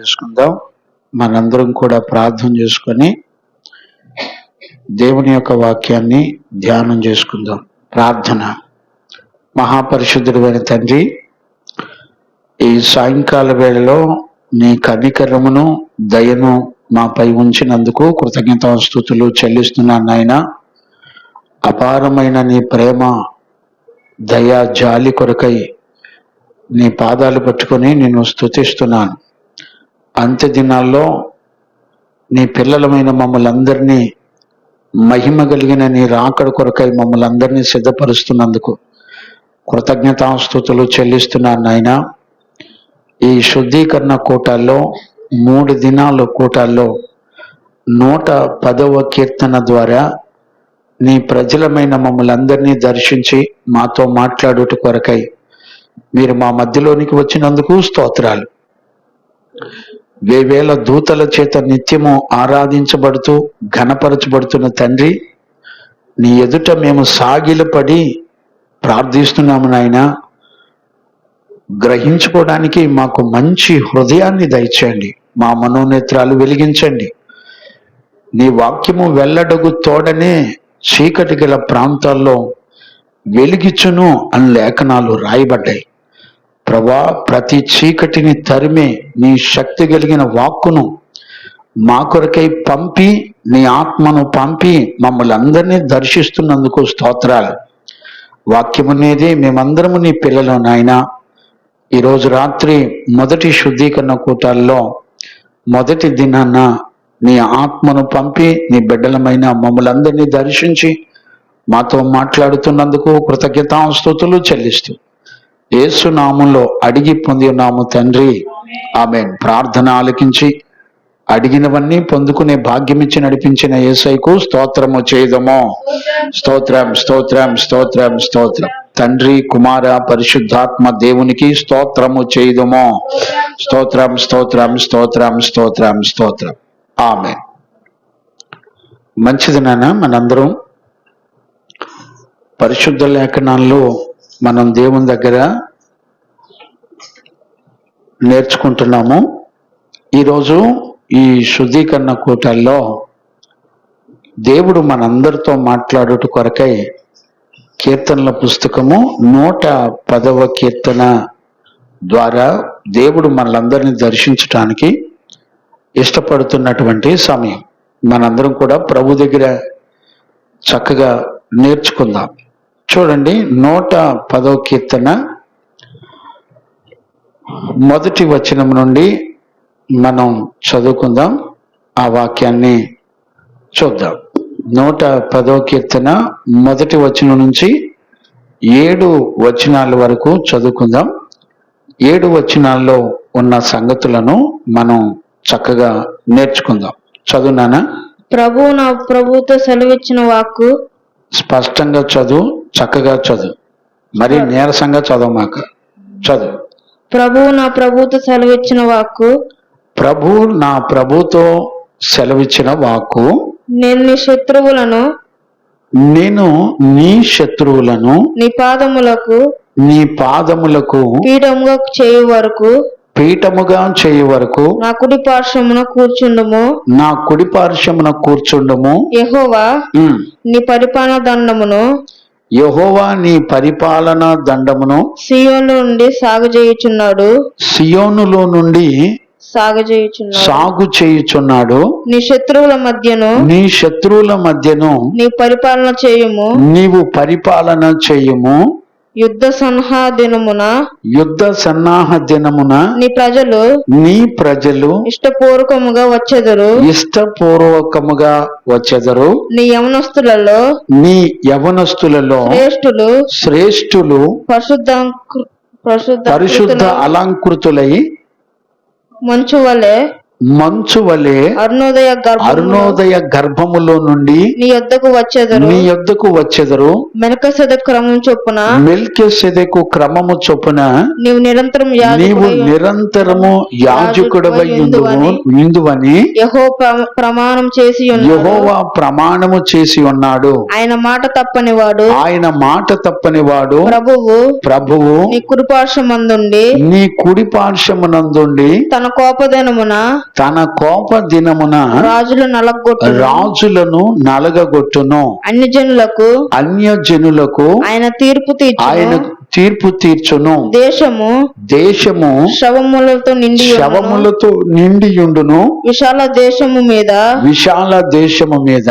చేసుకుందాం. మనందరం కూడా ప్రార్థన చేసుకొని దేవుని యొక్క వాక్యాన్ని ధ్యానం చేసుకుందాం. ప్రార్థన. మహాపరిశుద్ధుడైన తండ్రి, ఈ సాయంకాల వేళలో నీ కనికరమును దయను మాపై ఉంచినందుకు కృతజ్ఞతాస్తుతులు చెల్లిస్తున్నాను నాయన. అపారమైన నీ ప్రేమ దయ జాలి కొరకై నీ పాదాలు పట్టుకొని నిన్ను స్తుతిస్తున్నాను. అంత్య దినాల్లో నీ పిల్లలమైన మమ్మల్ని అందరినీ మహిమ కలిగిన నీ రాకడ కొరకై మమ్మల్ని అందరినీ సిద్ధపరుస్తున్నందుకు కృతజ్ఞతాస్తుతులు చెల్లిస్తున్నాను నాయన. ఈ శుద్ధీకరణ కూటాల్లో 3 దినాల కూటాల్లో 110వ కీర్తన ద్వారా నీ ప్రజలమైన మమ్మల్ని అందరినీ దర్శించి మాతో మాట్లాడుట కొరకై మీరు మా మధ్యలోనికి వచ్చినందుకు స్తోత్రాలు. వేవేల దూతల చేత నిత్యము ఆరాధించబడుతూ ఘనపరచబడుతున్న తండ్రి, నీ ఎదుట మేము సాగిలపడి ప్రార్థిస్తున్నాము నాయన. గ్రహించుకోవడానికి మాకు మంచి హృదయాన్ని దయచేయండి. మా మనోనేత్రాలు వెలిగించండి. నీ వాక్యము వెల్లడగు తోడనే చీకటి గల ప్రాంతాల్లో వెలిగించును అని లేఖనాలు రాయబడ్డాయి. ప్రభా, ప్రతి చీకటిని తరిమే నీ శక్తి కలిగిన వాక్కును మా కొరకై పంపి నీ ఆత్మను పంపి మమ్మల్ని అందరినీ దర్శిస్తున్నందుకు స్తోత్రాలు. వాక్యం అనేది మేమందరము నీ పిల్లలు నాయన. ఈరోజు రాత్రి మొదటి శుద్ధీకరణ కూటాల్లో మొదటి దినాన నీ ఆత్మను పంపి నీ బిడ్డలమైన మమ్మల్ని అందరినీ దర్శించి మాతో మాట్లాడుతున్నందుకు కృతజ్ఞతాస్తుతులు చెల్లిస్తూ యేసు నామంలో అడిగి పొంది ఉన్నాము తండ్రి, ఆమేన్. ప్రార్థన ఆలకించి అడిగినవన్నీ పొందుకునే భాగ్యమిచ్చి నడిపించిన యేసయ్యకు స్తోత్రము చేయదము. స్తోత్రం స్తోత్రం స్తోత్రం స్తోత్రం. తండ్రి, కుమార, పరిశుద్ధాత్మ దేవునికి స్తోత్రము చేయదము. స్తోత్రం స్తోత్రం స్తోత్రం స్తోత్రం స్తోత్రం. ఆమేన్. మంచిది నాన్న. మనందరం పరిశుద్ధ లేఖనాల్లో మనం దేవుని దగ్గర నేర్చుకుంటున్నాము. ఈరోజు ఈ శుద్ధీకరణ కూటాల్లో దేవుడు మనందరితో మాట్లాడుట కొరకై కీర్తనల పుస్తకము 110వ కీర్తన ద్వారా దేవుడు మనలందరినీ దర్శించటానికి ఇష్టపడుతున్నటువంటి సమయం. మనందరం కూడా ప్రభు దగ్గర చక్కగా నేర్చుకుందాం. చూడండి, 110వ కీర్తన మొదటి వచనం నుండి మనం చదువుకుందాం. ఆ వాక్యాన్ని చూద్దాం. 110వ కీర్తన మొదటి వచనం నుంచి 7 వచనాల వరకు చదువుకుందాం. 7 వచనాల్లో ఉన్న సంగతులను మనం చక్కగా నేర్చుకుందాం. చదువునానా? ప్రభువుతో సెలవిచ్చిన వాక్కు. స్పష్టంగా చదువు, చక్కగా చదువు, మరి నీరసంగా చదువు మాక. చదువు. ప్రభువుతో సెలవిచ్చిన వాక్కు. ప్రభు నా ప్రభుతో సెలవిచ్చిన వాక్కు. నేను నీ శత్రువులను నీ పాదములకు పీఠముగా చేయు వరకు నా కుడి పార్శ్వమున కూర్చుండుము. యెహోవా నీ పరిపాలన దండమును సియోనులో నుండి సాగు చేయుచున్నాడు. నీ శత్రువుల మధ్యను నీవు పరిపాలన చేయుము. యుద్ధ సన్నాహ దినమున నీ ప్రజలు ఇష్టపూర్వకముగా వచ్చెదరు. నీ యవనస్తులలో శ్రేష్ఠులు పరిశుద్ధ అలంకృతులై మంచు వలె అరుణోదయ గర్భములో నుండి నీ యొద్దకు వచ్చెదరు మెల్కీసెదెకు క్రమము చొప్పున నీవు నిరంతరము యాజకుడవై ఉందువని ప్రమాణం యెహోవా ప్రమాణము చేసి ఉన్నాడు. ఆయన మాట తప్పని వాడు ప్రభువు నీ కుడి పార్శ్వమందుండి తన కోప దినమున రాజులను నలగగొట్టును. అన్యజనులకు ఆయన తీర్పు తీర్చును. దేశము శవములతో నిండియుండును. విశాల దేశము మీద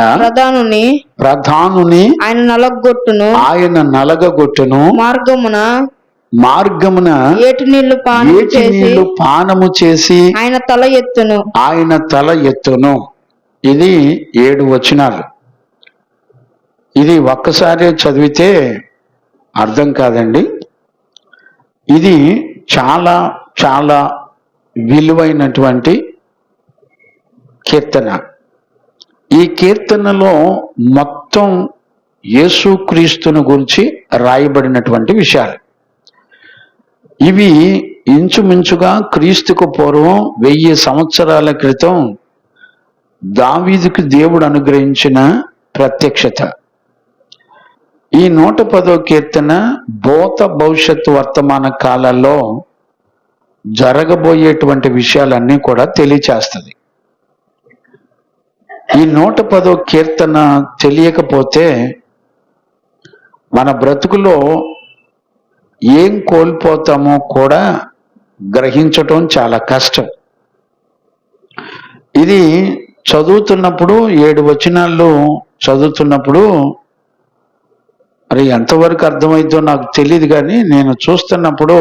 ప్రధానుని ఆయన నలగగొట్టును. మార్గమున ఏటి నీళ్లు పానము చేసి ఆయన తల ఎత్తును. ఇది 7 వచనాలు. ఇది ఒక్కసారి చదివితే అర్థం కాదండి. ఇది చాలా చాలా విలువైనటువంటి కీర్తన. ఈ కీర్తనలో మొత్తం యేసుక్రీస్తును గురించి రాయబడినటువంటి విషయాలు. ఇవి ఇంచుమించుగా క్రీస్తుకు పూర్వం 1000 సంవత్సరాల క్రితం దావీదుకు దేవుడు అనుగ్రహించిన ప్రత్యక్షత. ఈ 110వ కీర్తన భవిష్యత్తు వర్తమాన కాలాల్లో జరగబోయేటువంటి విషయాలన్నీ కూడా తెలియచేస్తుంది. ఈ 110వ కీర్తన తెలియకపోతే మన బ్రతుకులో ఏం కోల్పోతామో కూడా గ్రహించటం చాలా కష్టం. ఇది చదువుతున్నప్పుడు 7 వచనాల్లో చదువుతున్నప్పుడు మరి ఎంతవరకు అర్థమైందో నాకు తెలియదు, కానీ నేను చూస్తున్నప్పుడు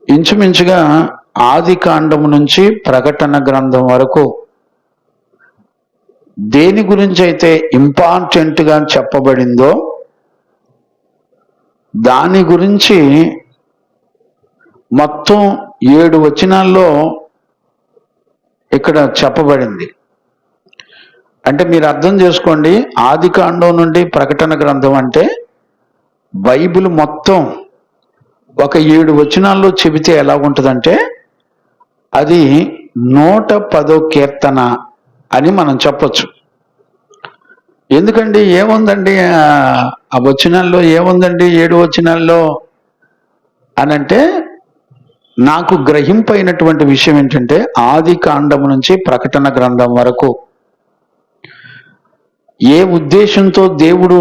ఇంచుమించుగా ఆది కాండము నుంచి ప్రకటన గ్రంథం వరకు దేని గురించి అయితే ఇంపార్టెంట్గా చెప్పబడిందో దాని గురించి మొత్తం 7 వచనాల్లో ఇక్కడ చెప్పబడింది. అంటే మీరు అర్థం చేసుకోండి, ఆది కాండం నుండి ప్రకటన గ్రంథం అంటే బైబిల్ మొత్తం ఒక 7 వచనాల్లో చెబితే ఎలా ఉంటుందంటే అది 110వ కీర్తన అని మనం చెప్పొచ్చు. ఎందుకండి ఏముందండి ఆ వచనాల్లో, ఏముందండి 7 వచనాల్లో అనంటే, నాకు గ్రహింపైనటువంటి విషయం ఏంటంటే ఆది కాండము నుంచి ప్రకటన గ్రంథం వరకు ఏ ఉద్దేశంతో దేవుడు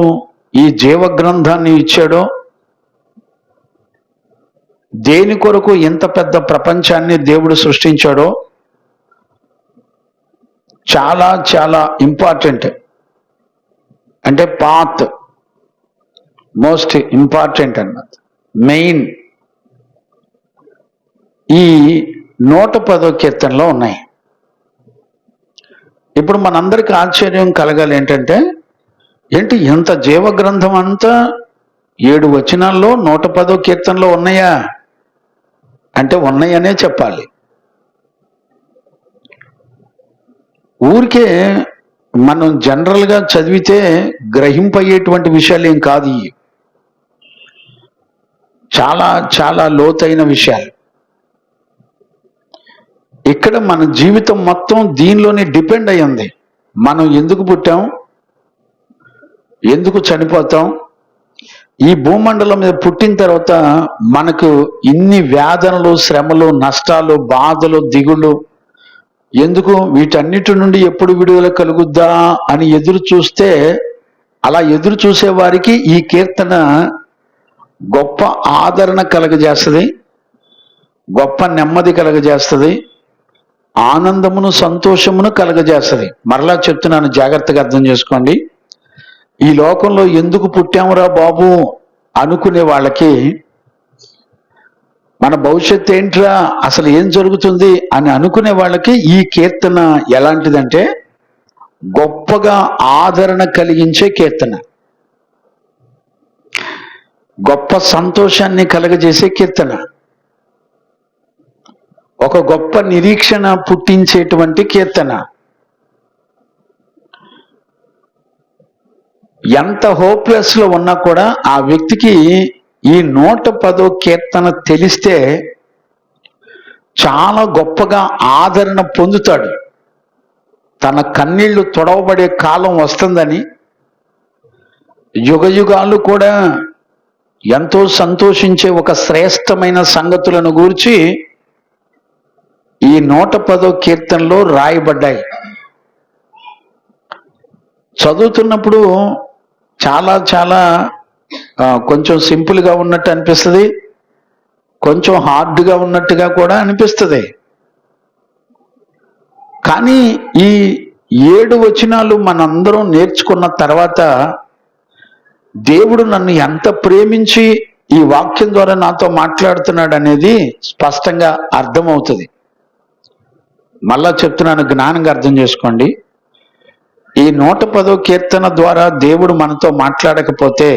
ఈ జీవ గ్రంథాన్ని ఇచ్చాడో, దేని కొరకు ఇంత పెద్ద ప్రపంచాన్ని దేవుడు సృష్టించాడో చాలా చాలా ఇంపార్టెంట్. అంటే పాత్ మోస్ట్ ఇంపార్టెంట్ అన్నమాట, మెయిన్ ఈ 110వ కీర్తనలో ఉన్నాయి. ఇప్పుడు మనందరికీ ఆశ్చర్యం కలగాలి ఏంటంటే, ఏంటి ఇంత జీవ గ్రంథం అంతా 7 వచనాల్లో 110వ కీర్తనలో ఉన్నాయా అంటే ఉన్నాయనే చెప్పాలి. ఊరికే మనం జనరల్గా చదివితే గ్రహింపయ్యేటువంటి విషయాలు ఏం కాదు. ఇవి చాలా చాలా లోతైన విషయాలు. ఇక్కడ మన జీవితం మొత్తం దీనిలోనే డిపెండ్ అయి ఉంది. మనం ఎందుకు పుట్టాం, ఎందుకు చనిపోతాం, ఈ భూమండలం మీద పుట్టిన తర్వాత మనకు ఇన్ని వేదనలు, శ్రమలు, నష్టాలు, బాధలు, దిగులు ఎందుకు, వీటన్నిటి నుండి ఎప్పుడు విడుదల కలుగుద్దా అని ఎదురు చూస్తే, అలా ఎదురు చూసే వారికి ఈ కీర్తన గొప్ప ఆదరణ కలగజేస్తుంది, గొప్ప నెమ్మది కలగజేస్తుంది, ఆనందమును సంతోషమును కలగజేస్తుంది. మరలా చెప్తున్నాను, జాగ్రత్తగా అర్థం చేసుకోండి. ఈ లోకంలో ఎందుకు పుట్టామురా బాబు అనుకునే వాళ్ళకి, మన భవిష్యత్తు ఏంట్రా, అసలు ఏం జరుగుతుంది అని అనుకునే వాళ్ళకి ఈ కీర్తన ఎలాంటిదంటే గొప్పగా ఆదరణ కలిగించే కీర్తన, గొప్ప సంతోషాన్ని కలగజేసే కీర్తన. ఒక ఒక గొప్ప నిరీక్షణ పుట్టించేటువంటి కీర్తన. ఎంత హోప్లెస్ లో ఉన్నా కూడా ఆ వ్యక్తికి ఈ 110వ కీర్తన తెలిస్తే చాలా గొప్పగా ఆదరణ పొందుతాడు. తన కన్నీళ్లు తొడవబడే కాలం వస్తుందని, యుగయుగాలు కూడా ఎంతో సంతోషించే ఒక శ్రేష్టమైన సంగతులను గూర్చి ఈ 110వ కీర్తనలో రాయబడ్డాయి. చదువుతున్నప్పుడు చాలా చాలా కొంచెం సింపుల్గా ఉన్నట్టు అనిపిస్తుంది, కొంచెం హార్డ్గా ఉన్నట్టుగా కూడా అనిపిస్తుంది. కానీ ఈ 7 వచనాలు మనందరం నేర్చుకున్న తర్వాత దేవుడు నన్ను ఎంత ప్రేమించి ఈ వాక్యం ద్వారా నాతో మాట్లాడుతున్నాడు అనేది స్పష్టంగా అర్థమవుతుంది. మళ్ళా చెప్తున్నాను, జ్ఞానంగా అర్థం చేసుకోండి. ఈ 110వ కీర్తన ద్వారా దేవుడు మనతో మాట్లాడకపోతే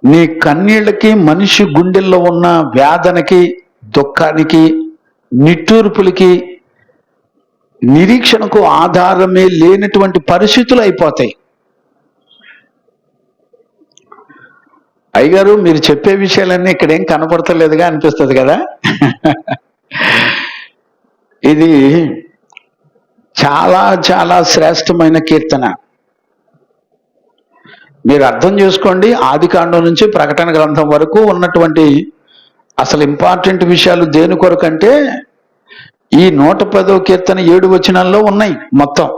నీ కన్నీళ్ళకి, మనిషి గుండెల్లో ఉన్న వేదనకి, దుఃఖానికి, నిట్టూర్పులకి, నిరీక్షణకు ఆధారమే లేనటువంటి పరిస్థితులు అయిపోతాయి. అయ్యగారు మీరు చెప్పే విషయాలన్నీ ఇక్కడేం కనపడతలేదుగా అనిపిస్తుంది కదా. ఇది చాలా చాలా శ్రేష్టమైన కీర్తన. మీరు అర్థం చేసుకోండి, ఆదికాండం నుంచి ప్రకటన గ్రంథం వరకు ఉన్నటువంటి అసలు ఇంపార్టెంట్ విషయాలు దేని కొరకంటే ఈ 110వ కీర్తన 7 వచనాల్లో ఉన్నాయి మొత్తం.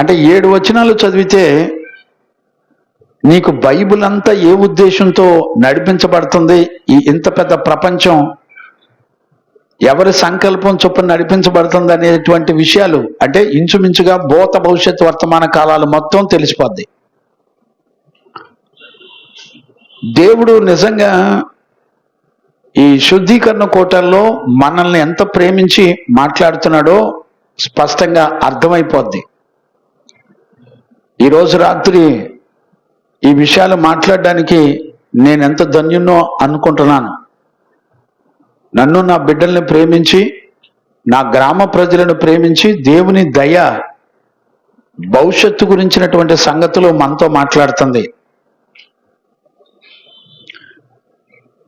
అంటే 7 వచనాలు చదివితే నీకు బైబిల్ అంతా ఏ ఉద్దేశంతో నడిపించబడుతుంది, ఈ ఇంత పెద్ద ప్రపంచం ఎవరి సంకల్పం చొప్పున నడిపించబడుతుంది అనేటువంటి విషయాలు, అంటే ఇంచుమించుగా భూత భవిష్యత్ వర్తమాన కాలాలు మొత్తం తెలిసిపోద్ది. దేవుడు నిజంగా ఈ శుద్ధీకరణ కోటల్లో మనల్ని ఎంత ప్రేమించి మాట్లాడుతున్నాడో స్పష్టంగా అర్థమైపోద్ది. ఈరోజు రాత్రి ఈ విషయాలు మాట్లాడడానికి నేను ఎంత ధన్యున్నో అనుకుంటున్నాను. నన్ను, నా బిడ్డల్ని ప్రేమించి, నా గ్రామ ప్రజలను ప్రేమించి దేవుని దయ భవిష్యత్తు గురించినటువంటి సంగతులు మనతో మాట్లాడుతుంది.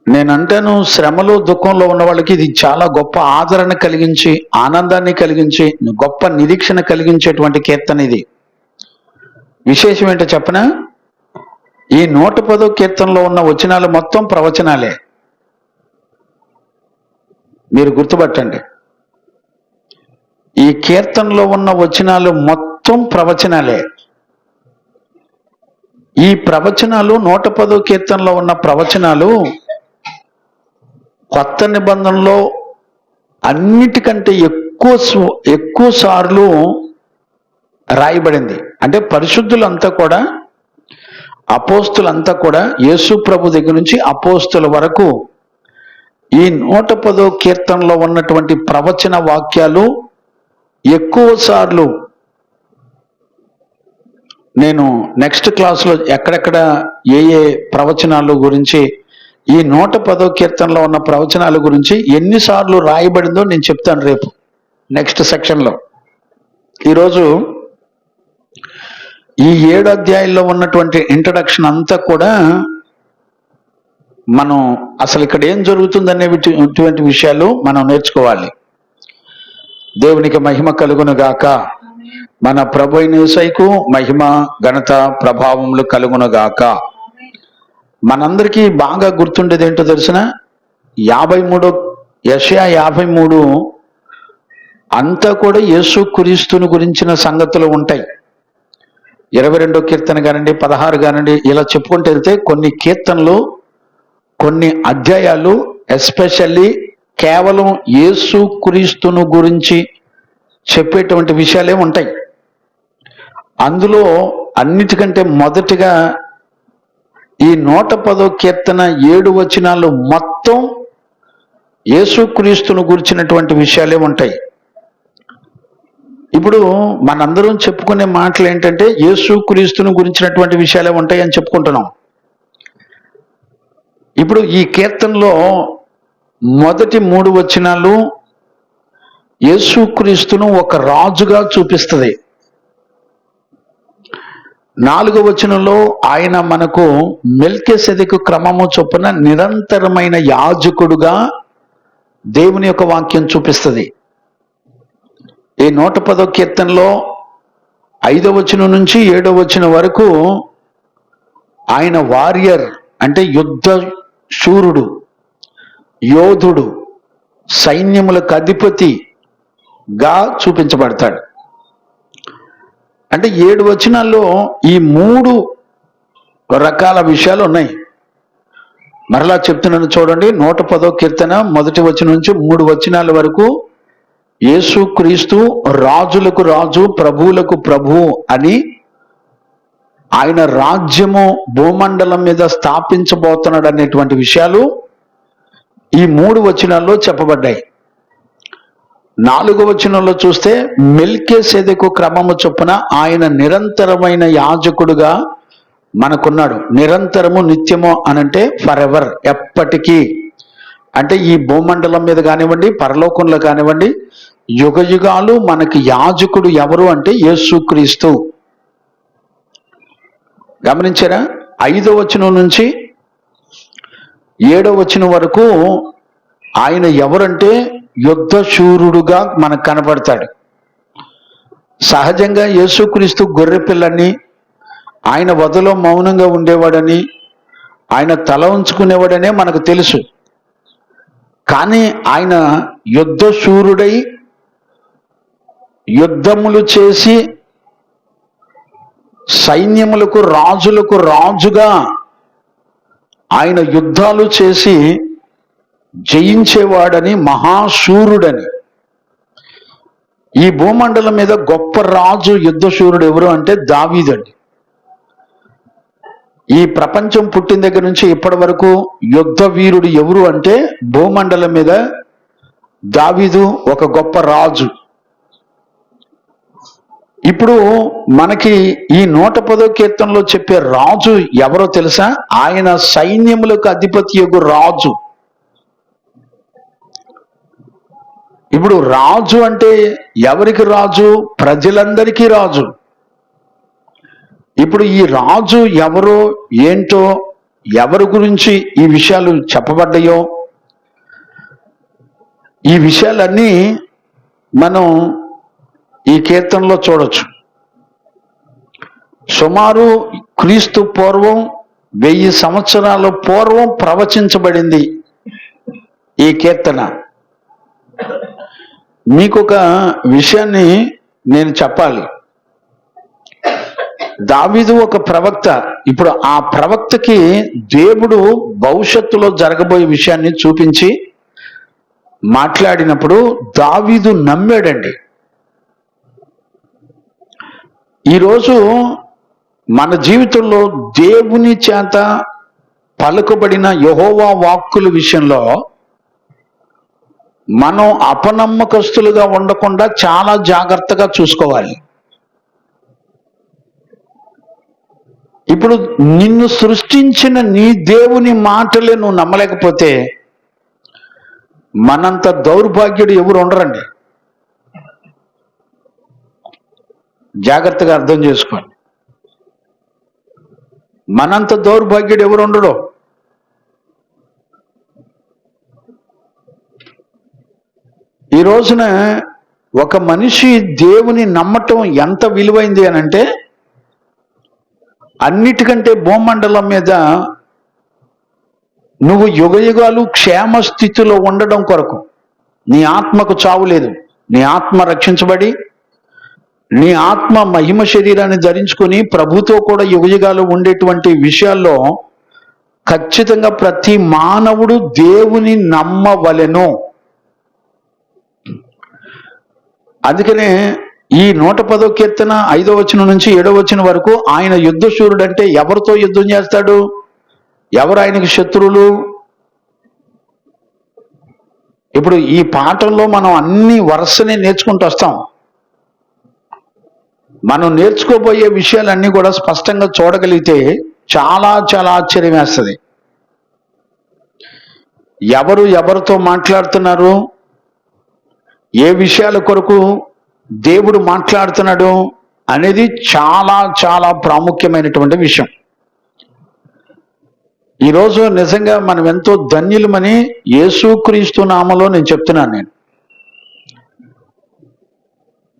నేనంటాను, శ్రమలో దుఃఖంలో ఉన్న వాళ్ళకి ఇది చాలా గొప్ప ఆదరణ కలిగించి, ఆనందాన్ని కలిగించి, గొప్ప నిరీక్షణ కలిగించేటువంటి కీర్తన ఇది. విశేషం ఏంటో చెప్పనా, ఈ 110వ కీర్తనలో ఉన్న వచనాలు మొత్తం ప్రవచనాలే. మీరు గుర్తుపట్టండి, ఈ కీర్తనలో ఉన్న వచనాలు మొత్తం ప్రవచనాలే. ఈ ప్రవచనాలు 110వ కీర్తనలో ఉన్న ప్రవచనాలు కొత్త నిబంధనలో అన్నిటికంటే ఎక్కువ సార్లు రాయబడింది. అంటే పరిశుద్ధులంతా కూడా, అపోస్తులంతా కూడా, యేసు ప్రభు దగ్గర నుంచి అపోస్తుల వరకు ఈ 110వ కీర్తనలో ఉన్నటువంటి ప్రవచన వాక్యాలు ఎక్కువ సార్లు, నేను నెక్స్ట్ క్లాస్లో ఎక్కడెక్కడ ఏ ప్రవచనాలు గురించి, ఈ 110వ కీర్తనలో ఉన్న ప్రవచనాల గురించి ఎన్నిసార్లు రాయబడిందో నేను చెప్తాను రేపు నెక్స్ట్ సెక్షన్లో. ఈరోజు ఈ 7 అధ్యాయాల్లో ఉన్నటువంటి ఇంట్రడక్షన్ అంతా కూడా మనం అసలు ఇక్కడ ఏం జరుగుతుందనేటువంటి విషయాలు మనం నేర్చుకోవాలి. దేవునికి మహిమ కలుగును గాక. మన ప్రభు అయిన యేసయ్యకు మహిమ, ఘనత, ప్రభావములు కలుగును గాక. మనందరికీ బాగా గుర్తుండేది ఏంటో తెలిసిన, 53 యెషయా 53 అంతా కూడా యేసు క్రీస్తుని గురించిన సంగతులు ఉంటాయి. 22వ కీర్తన కానివ్వండి, 16 కానివ్వండి, ఇలా చెప్పుకుంటూ వెళ్తే కొన్ని కీర్తనలు, కొన్ని అధ్యాయాలు ఎస్పెషల్లీ కేవలం యేసు క్రీస్తును గురించి చెప్పేటువంటి విషయాలే ఉంటాయి. అందులో అన్నిటికంటే మొదటిగా ఈ 110వ కీర్తన 7 వచనాలు మొత్తం యేసుక్రీస్తును గురించినటువంటి విషయాలే ఉంటాయి. ఇప్పుడు మనందరం చెప్పుకునే మాటలు ఏంటంటే యేసుక్రీస్తును గురించినటువంటి విషయాలే ఉంటాయి అని చెప్పుకుంటున్నాం. ఇప్పుడు ఈ కీర్తనలో మొదటి 3 వచనాలు యేసుక్రీస్తును ఒక రాజుగా చూపిస్తుంది. 4వ వచనంలో ఆయన మనకు మెల్కీసెదెకు క్రమము చొప్పున నిరంతరమైన యాజకుడుగా దేవుని యొక్క వాక్యం చూపిస్తుంది. ఈ 110వ కీర్తనలో 5వ వచనం నుంచి 7వ వచనం వరకు ఆయన వారియర్ అంటే యుద్ధ శూరుడు, యోధుడు, సైన్యములకు అధిపతిగా చూపించబడతాడు. అంటే 7 వచనాల్లో ఈ 3 రకాల విషయాలు ఉన్నాయి. మరలా చెప్తున్నాను చూడండి. 110వ కీర్తన 1వ వచనం నుంచి 3 వచనాల వరకు యేసుక్రీస్తు రాజులకు రాజు, ప్రభువులకు ప్రభువు అని ఆయన రాజ్యము భూమండలం మీద స్థాపించబోతున్నాడు అనేటువంటి విషయాలు ఈ 3 వచనాల్లో చెప్పబడ్డాయి. 4వ వచనంలో చూస్తే మెల్కీసెదెకు క్రమము చొప్పున ఆయన నిరంతరమైన యాజకుడుగా మనకున్నాడు. నిరంతరము, నిత్యము అనంటే ఫర్ ఎవర్, ఎప్పటికీ. అంటే ఈ భూమండలం మీద కానివ్వండి, పరలోకంలో కానివ్వండి, యుగ యుగాలు మనకి యాజకుడు ఎవరు అంటే యేసుక్రీస్తు. గమనించారా? 5వ వచనం నుంచి 7వ వచనం వరకు ఆయన ఎవరంటే యుద్ధ శూరుడుగా మనకు కనపడతాడు. సహజంగా యేసుక్రీస్తు గొర్రె పిల్లని, ఆయన వదలో మౌనంగా ఉండేవాడని, ఆయన తల ఉంచుకునేవాడనే మనకు తెలుసు. కానీ ఆయన యుద్ధ శూరుడై యుద్ధములు చేసి సైన్యములకు, రాజులకు రాజుగా ఆయన యుద్ధాలు చేసి జయించేవాడని, మహాశూరుడని. ఈ భూమండలం మీద గొప్ప రాజు, యుద్ధశూరుడు ఎవరు అంటే దావీదండి. ఈ ప్రపంచం పుట్టిన దగ్గర నుంచి ఇప్పటి వరకు యుద్ధ వీరుడు ఎవరు అంటే భూమండలం మీద దావీదు ఒక గొప్ప రాజు. ఇప్పుడు మనకి ఈ 110వ కీర్తనలో చెప్పే రాజు ఎవరో తెలుసా? ఆయన సైన్యములకు అధిపతియగు రాజు. ఇప్పుడు రాజు అంటే ఎవరికి రాజు? ప్రజలందరికీ రాజు. ఇప్పుడు ఈ రాజు ఎవరో ఏంటో, ఎవరి గురించి ఈ విషయాలు చెప్పబడ్డాయో, ఈ విషయాలన్నీ మనం ఈ కీర్తనలో చూడొచ్చు. సుమారు క్రీస్తు పూర్వం 1000 సంవత్సరాల పూర్వం ప్రవచించబడింది ఈ కీర్తన. మీకు ఒక విషయాన్ని నేను చెప్పాలి. దావీదు ఒక ప్రవక్త. ఇప్పుడు ఆ ప్రవక్తకి దేవుడు భవిష్యత్తులో జరగబోయే విషయాన్ని చూపించి మాట్లాడినప్పుడు దావీదు నమ్మాడండి. ఈరోజు మన జీవితంలో దేవుని చేత పలుకబడిన యెహోవా వాక్కుల విషయంలో మనం అపనమ్మకస్తులుగా ఉండకుండా చాలా జాగ్రత్తగా చూసుకోవాలి. ఇప్పుడు నిన్ను సృష్టించిన నీ దేవుని మాటలే నువ్వు నమ్మలేకపోతే మనంత దౌర్భాగ్యుడు ఎవరు ఉండరండి. జాగ్రత్తగా అర్థం చేసుకోండి. మనంత దౌర్భాగ్యుడు ఎవరు ఉండడు. ఈ రోజున ఒక మనిషి దేవుని నమ్మటం ఎంత విలువైంది అని అంటే, అన్నిటికంటే భూమండలం మీద నువ్వు యుగయుగాలు క్షేమ స్థితిలో ఉండడం కొరకు, నీ ఆత్మకు చావు లేదు, నీ ఆత్మ రక్షించబడి నీ ఆత్మ మహిమ శరీరాన్ని ధరించుకొని ప్రభుతో కూడా యుగయుగాలు ఉండేటువంటి విషయాల్లో ఖచ్చితంగా ప్రతి మానవుడు దేవుని నమ్మవలెను. అందుకనే ఈ 110వ కీర్తన 5వ వచనం నుంచి 7వ వచనం వరకు ఆయన యుద్ధశూరుడు అంటే ఎవరితో యుద్ధం చేస్తాడు, ఎవరు ఆయనకు శత్రువులు. ఇప్పుడు ఈ పాఠంలో మనం అన్ని వరుసనే నేర్చుకుంటూ వస్తాం. మనం నేర్చుకోబోయే విషయాలన్నీ కూడా స్పష్టంగా చూడగలిగితే చాలా చాలా ఆశ్చర్యం వేస్తుంది. ఎవరు ఎవరితో మాట్లాడుతున్నారు, ఏ విషయాల కొరకు దేవుడు మాట్లాడుతున్నాడు అనేది చాలా చాలా ప్రాముఖ్యమైనటువంటి విషయం. ఈరోజు నిజంగా మనం ఎంతో ధన్యులమని యేసుక్రీస్తు నామములో నేను చెప్తున్నాను. నేను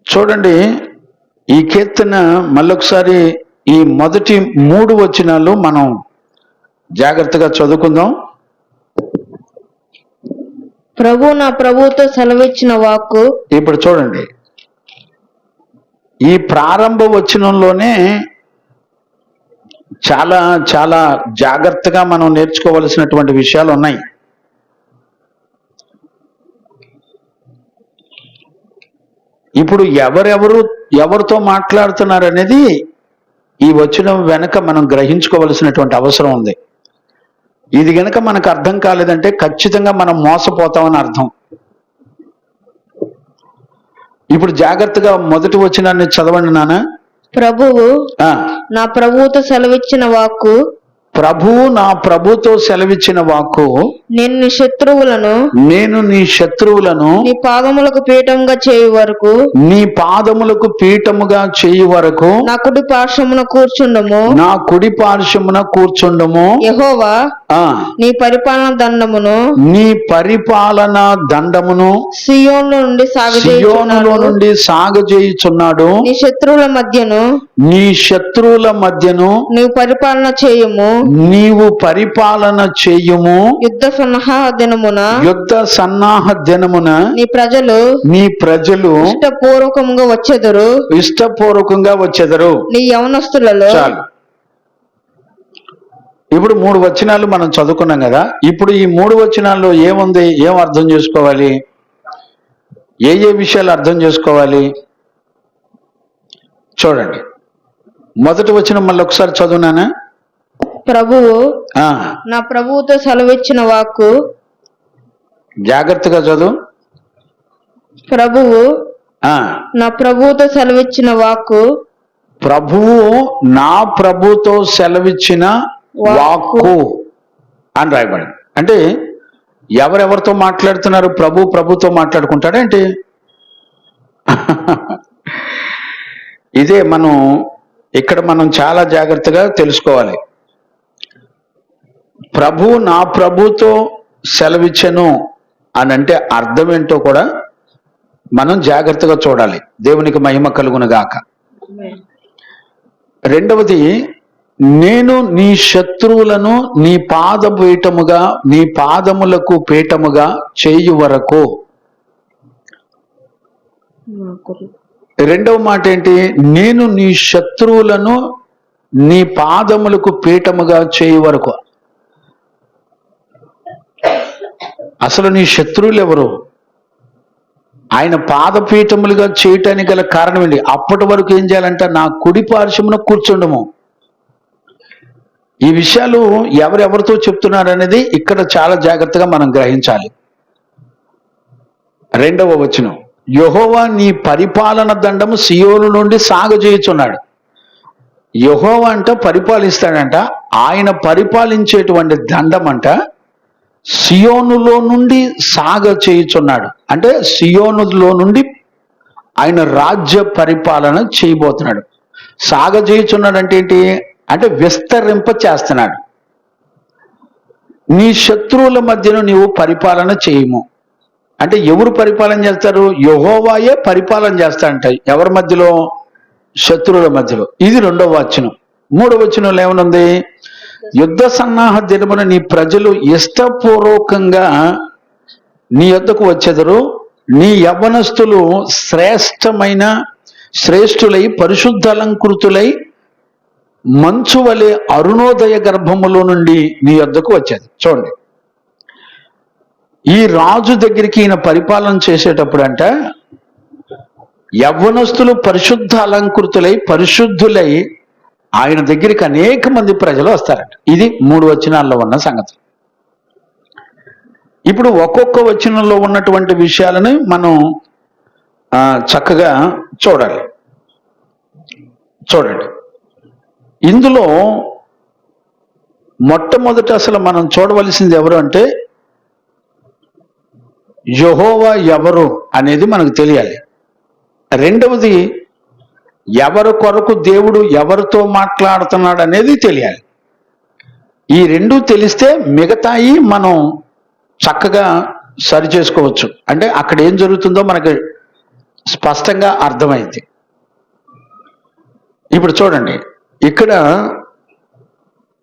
చూడండి, ఈ కీర్తన మళ్ళొకసారి ఈ మొదటి 3 వచనాలు మనం జాగ్రత్తగా చదువుకుందాం. ప్రభు నా ప్రభువుతో సెలవిచ్చిన వాక్కు. ఇప్పుడు చూడండి, ఈ ప్రారంభ వచనంలోనే చాలా చాలా జాగ్రత్తగా మనం నేర్చుకోవలసినటువంటి విషయాలు ఉన్నాయి. ఇప్పుడు ఎవరితో మాట్లాడుతున్నారు అనేది ఈ వచనం వెనక మనం గ్రహించుకోవలసినటువంటి అవసరం ఉంది. ఇది గనక మనకు అర్థం కాలేదంటే ఖచ్చితంగా మనం మోసపోతామని అర్థం. ఇప్పుడు జాగ్రత్తగా మొదటి వచనాన్ని చదవండి నాన్న. ప్రభువు నా ప్రభువుతో సెలవిచ్చిన వాక్కు. ప్రభువు నా ప్రభుతో సెలవిచ్చిన వాక్కు. నేను నీ శత్రువులను నీ పాదములకు పీఠముగా చేయు వరకు నా కుడి పార్శ్వమున కూర్చుండము. యెహోవా నీ పరిపాలన దండమును సియోనులో నుండి సాగజేయుచున్నాడు. నీ శత్రువుల మధ్యను నీవు పరిపాలన చేయుము. యుద్ధ సన్నాహ దినమున నీ ప్రజలు ఇష్టపూర్వకంగా వచ్చెదరు. నీ యవనస్తులలో. చాలు. ఇప్పుడు 3 వచనాలు మనం చదువుకున్నాం కదా. ఇప్పుడు ఈ 3 వచనాల్లో ఏముంది, ఏం అర్థం చేసుకోవాలి, ఏ విషయాలు అర్థం చేసుకోవాలి చూడండి. మొదటి వచనం మళ్ళీ ఒకసారి చదువునానా. ప్రభువు నా ప్రభువుతో సెలవిచ్చిన వాక్కు. జాగ్రత్తగా చదువు. ప్రభువు నా ప్రభువుతో సెలవిచ్చిన వాక్కు. ప్రభువు నా ప్రభుతో సెలవిచ్చిన వాక్కు అని రాయబడింది. అంటే ఎవరెవరితో మాట్లాడుతున్నారు? ప్రభుతో మాట్లాడుకుంటాడేంటి? ఇదే ఇక్కడ మనం చాలా జాగ్రత్తగా తెలుసుకోవాలి. ప్రభు నా ప్రభుతో సెలవిచ్చెను అని అంటే అర్థం ఏంటో కూడా మనం జాగ్రత్తగా చూడాలి. దేవునికి మహిమ కలుగును గాక. రెండవది, నేను నీ శత్రువులను నీ పాదములకు పీఠముగా చేయు వరకు. రెండవ మాట ఏంటి? నేను నీ శత్రువులను నీ పాదములకు పీఠముగా చేయు వరకు. అసలు నీ శత్రువులు ఎవరు? ఆయన పాదపీఠములుగా చేయటానికి గల కారణం ఏంటి? అప్పటి వరకు ఏం చేయాలంట? నా కుడి పార్శ్వమున కూర్చుండము. ఈ విషయాలు ఎవరెవరితో చెప్తున్నారు అనేది ఇక్కడ చాలా జాగ్రత్తగా మనం గ్రహించాలి. 2వ వచనం, యెహోవా నీ పరిపాలన దండము సియోను నుండి సాగజేయుచున్నాడు. యెహోవా అంట పరిపాలిస్తాడంట. ఆయన పరిపాలించేటువంటి దండం అంట సియోనులో నుండి సాగచేయుచున్నాడు. అంటే సియోనులో నుండి ఆయన రాజ్య పరిపాలన చేయబోతున్నాడు. సాగజేయుచున్నాడు అంటే ఏంటి? అంటే విస్తరింప చేస్తున్నాడు. నీ శత్రువుల మధ్యను నీవు పరిపాలన చేయము. అంటే ఎవరు పరిపాలన చేస్తారు? యెహోవాయే పరిపాలన చేస్తాడంట. ఎవరి మధ్యలో? శత్రువుల మధ్యలో. ఇది 2వ వచనం. 3వ వచనంలో ఏమనుంది? యుద్ధ సన్నాహ దినమున నీ ప్రజలు ఇష్టపూర్వకంగా నీ యొద్దకు వచ్చెదరు. నీ యవ్వనస్తులు శ్రేష్ఠులై పరిశుద్ధాలంకృతులై మంచు వలె అరుణోదయ గర్భములో నుండి నీ యొద్దకు వచ్చేది. చూడండి, ఈ రాజు దగ్గరికి ఈయన పరిపాలన చేసేటప్పుడు అంట యవ్వనస్తులు పరిశుద్ధ అలంకృతులై పరిశుద్ధులై ఆయన దగ్గరికి అనేక మంది ప్రజలు వస్తారంట. ఇది 3 వచనాల్లో ఉన్న సంగతి. ఇప్పుడు ఒక్కొక్క వచనంలో ఉన్నటువంటి విషయాలని మనం చక్కగా చూడండి. ఇందులో మొట్టమొదట అసలు మనం చూడవలసింది ఎవరు అంటే యెహోవా ఎవరు అనేది మనకు తెలియాలి. రెండవది, ఎవరి కొరకు దేవుడు ఎవరితో మాట్లాడుతున్నాడు అనేది తెలియాలి. ఈ రెండు తెలిస్తే మిగతాయి మనం చక్కగా సరి చేసుకోవచ్చు. అంటే అక్కడ ఏం జరుగుతుందో మనకి స్పష్టంగా అర్థమైంది. ఇప్పుడు చూడండి, ఇక్కడ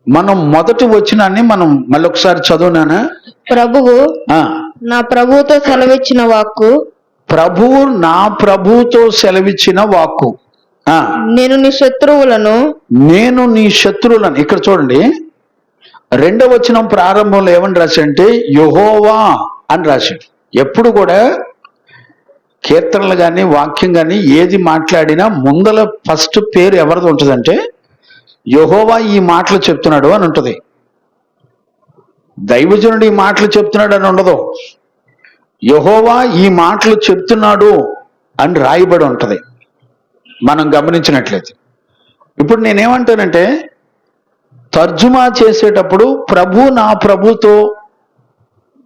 మనం మొదటి వచనాన్ని మనం మళ్ళొకసారి చదువునానా? ప్రభువు నా ప్రభువుతో సెలవిచ్చిన వాక్కు, ప్రభువు నా ప్రభువుతో సెలవిచ్చిన వాక్కు, నేను నీ శత్రువులను ఇక్కడ చూడండి, రెండవ వచనం ప్రారంభంలో ఏమని రాశాడంటే యెహోవా అని రాశాడు. ఎప్పుడు కూడా కీర్తనలు కానీ వాక్యం కానీ ఏది మాట్లాడినా ముందల ఫస్ట్ పేరు ఎవరిది ఉంటుందంటే యెహోవా ఈ మాటలు చెప్తున్నాడు అని ఉంటుంది. దైవజనుడు ఈ మాటలు చెప్తున్నాడు అని ఉండదు. యెహోవా ఈ మాటలు చెప్తున్నాడు అని రాయబడి ఉంటుంది మనం గమనించినట్లయితే. ఇప్పుడు నేనేమంటానంటే తర్జుమా చేసేటప్పుడు ప్రభు నా ప్రభుతో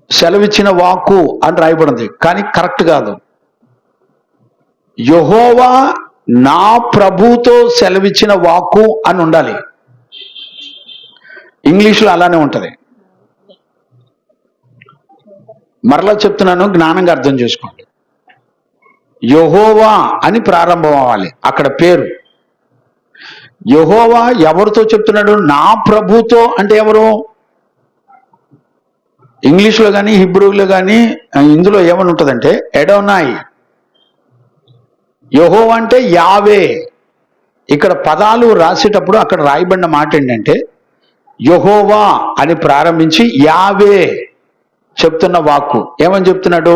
సెలవిచ్చిన వాక్కు అని రాయబడింది, కానీ కరెక్ట్ కాదు. యెహోవా నా ప్రభుతో సెలవిచ్చిన వాక్కు అని ఉండాలి. ఇంగ్లీష్లో అలానే ఉంటది. మరలా చెప్తున్నాను, జ్ఞానంగా అర్థం చేసుకోండి. యెహోవా అని ప్రారంభం అవ్వాలి అక్కడ పేరు. యెహోవా ఎవరితో చెప్తున్నాడు? నా ప్రభుతో. అంటే ఎవరు? ఇంగ్లీష్లో కానీ హిబ్రూలో కానీ ఇందులో ఏమని ఉంటుందంటే ఎడోనాయ్. యెహోవా అంటే యావే. ఇక్కడ పదాలు రాసేటప్పుడు అక్కడ రాయబడిన మాట ఏంటంటే యెహోవా అని ప్రారంభించి యావే చెప్తున్న వాక్కు. ఏమని చెప్తున్నాడు?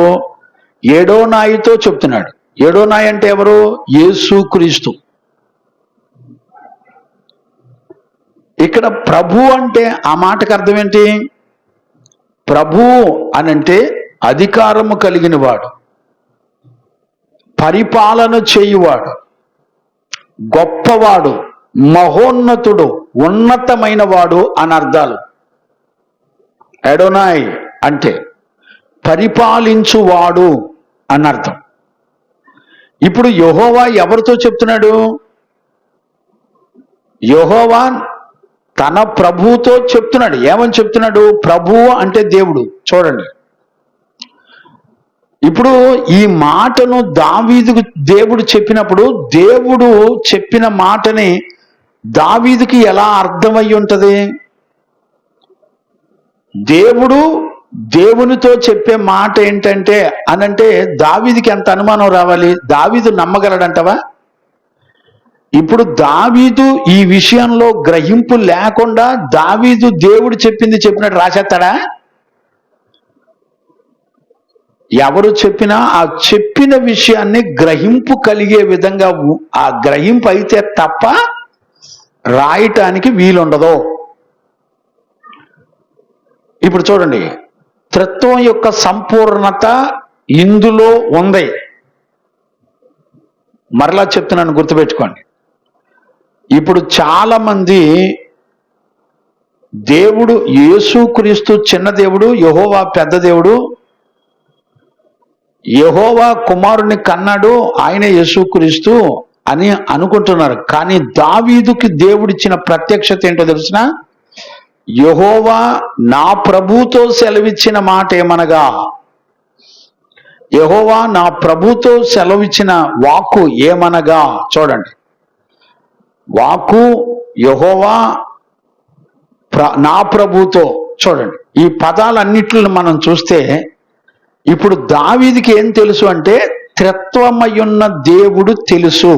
ఎడోనాయితో చెప్తున్నాడు. ఎడోనాయ్ అంటే ఎవరు? యేసుక్రీస్తు. ఇక్కడ ప్రభు అంటే ఆ మాటకు అర్థం ఏంటి? ప్రభు అనంటే అధికారము కలిగిన వాడు, పరిపాలన చేయువాడు, గొప్పవాడు, మహోన్నతుడు, ఉన్నతమైన వాడు అని అర్థాలు. ఎడోనాయ్ అంటే పరిపాలించువాడు అని అర్థం. ఇప్పుడు యెహోవా ఎవరితో చెప్తున్నాడు? యెహోవా తన ప్రభువుతో చెప్తున్నాడు. ఏమని చెప్తున్నాడు? ప్రభువు అంటే దేవుడు. చూడండి, ఇప్పుడు ఈ మాటను దావీదుకు దేవుడు చెప్పినప్పుడు దేవుడు చెప్పిన మాటని దావీదుకి ఎలా అర్థమై ఉంటది? దేవుడు దేవునితో చెప్పే మాట ఏంటంటే అనంటే దావీదుకి ఎంత అనుమానం రావాలి? దావీదు నమ్మగలడంటవా? ఇప్పుడు దావీదు ఈ విషయంలో గ్రహింపు లేకుండా దావీదు దేవుడు చెప్పింది చెప్పినట్టు రాసేస్తాడా? ఎవరు చెప్పినా ఆ చెప్పిన విషయాన్ని గ్రహింపు కలిగే విధంగా ఆ గ్రహింపు అయితే తప్ప రాయటానికి వీలుండదు. ఇప్పుడు చూడండి, త్రిత్వం యొక్క సంపూర్ణత ఇందులో ఉంది. మరలా చెప్తున్నాను, గుర్తుపెట్టుకోండి. ఇప్పుడు చాలా మంది దేవుడు యేసుక్రీస్తు చిన్న దేవుడు, యెహోవా పెద్ద దేవుడు, యెహోవా కుమారుని కన్నాడు, ఆయనే యేసుక్రీస్తు అని అనుకుంటున్నారు. కానీ దావీదుకి దేవుడిచ్చిన ప్రత్యక్షత ఏంటో తెలిసిన? యెహోవా నా ప్రభుతో సెలవిచ్చిన మాట ఏమనగా, యెహోవా నా ప్రభుతో సెలవిచ్చిన వాక్కు ఏమనగా. చూడండి, వాక్కు యెహోవా నా ప్రభుతో. చూడండి, ఈ పదాలన్నిటిని మనం చూస్తే ఇప్పుడు దావీదుకి ఏం తెలుసు అంటే త్రిత్వమయున్న దేవుడు తెలుసు.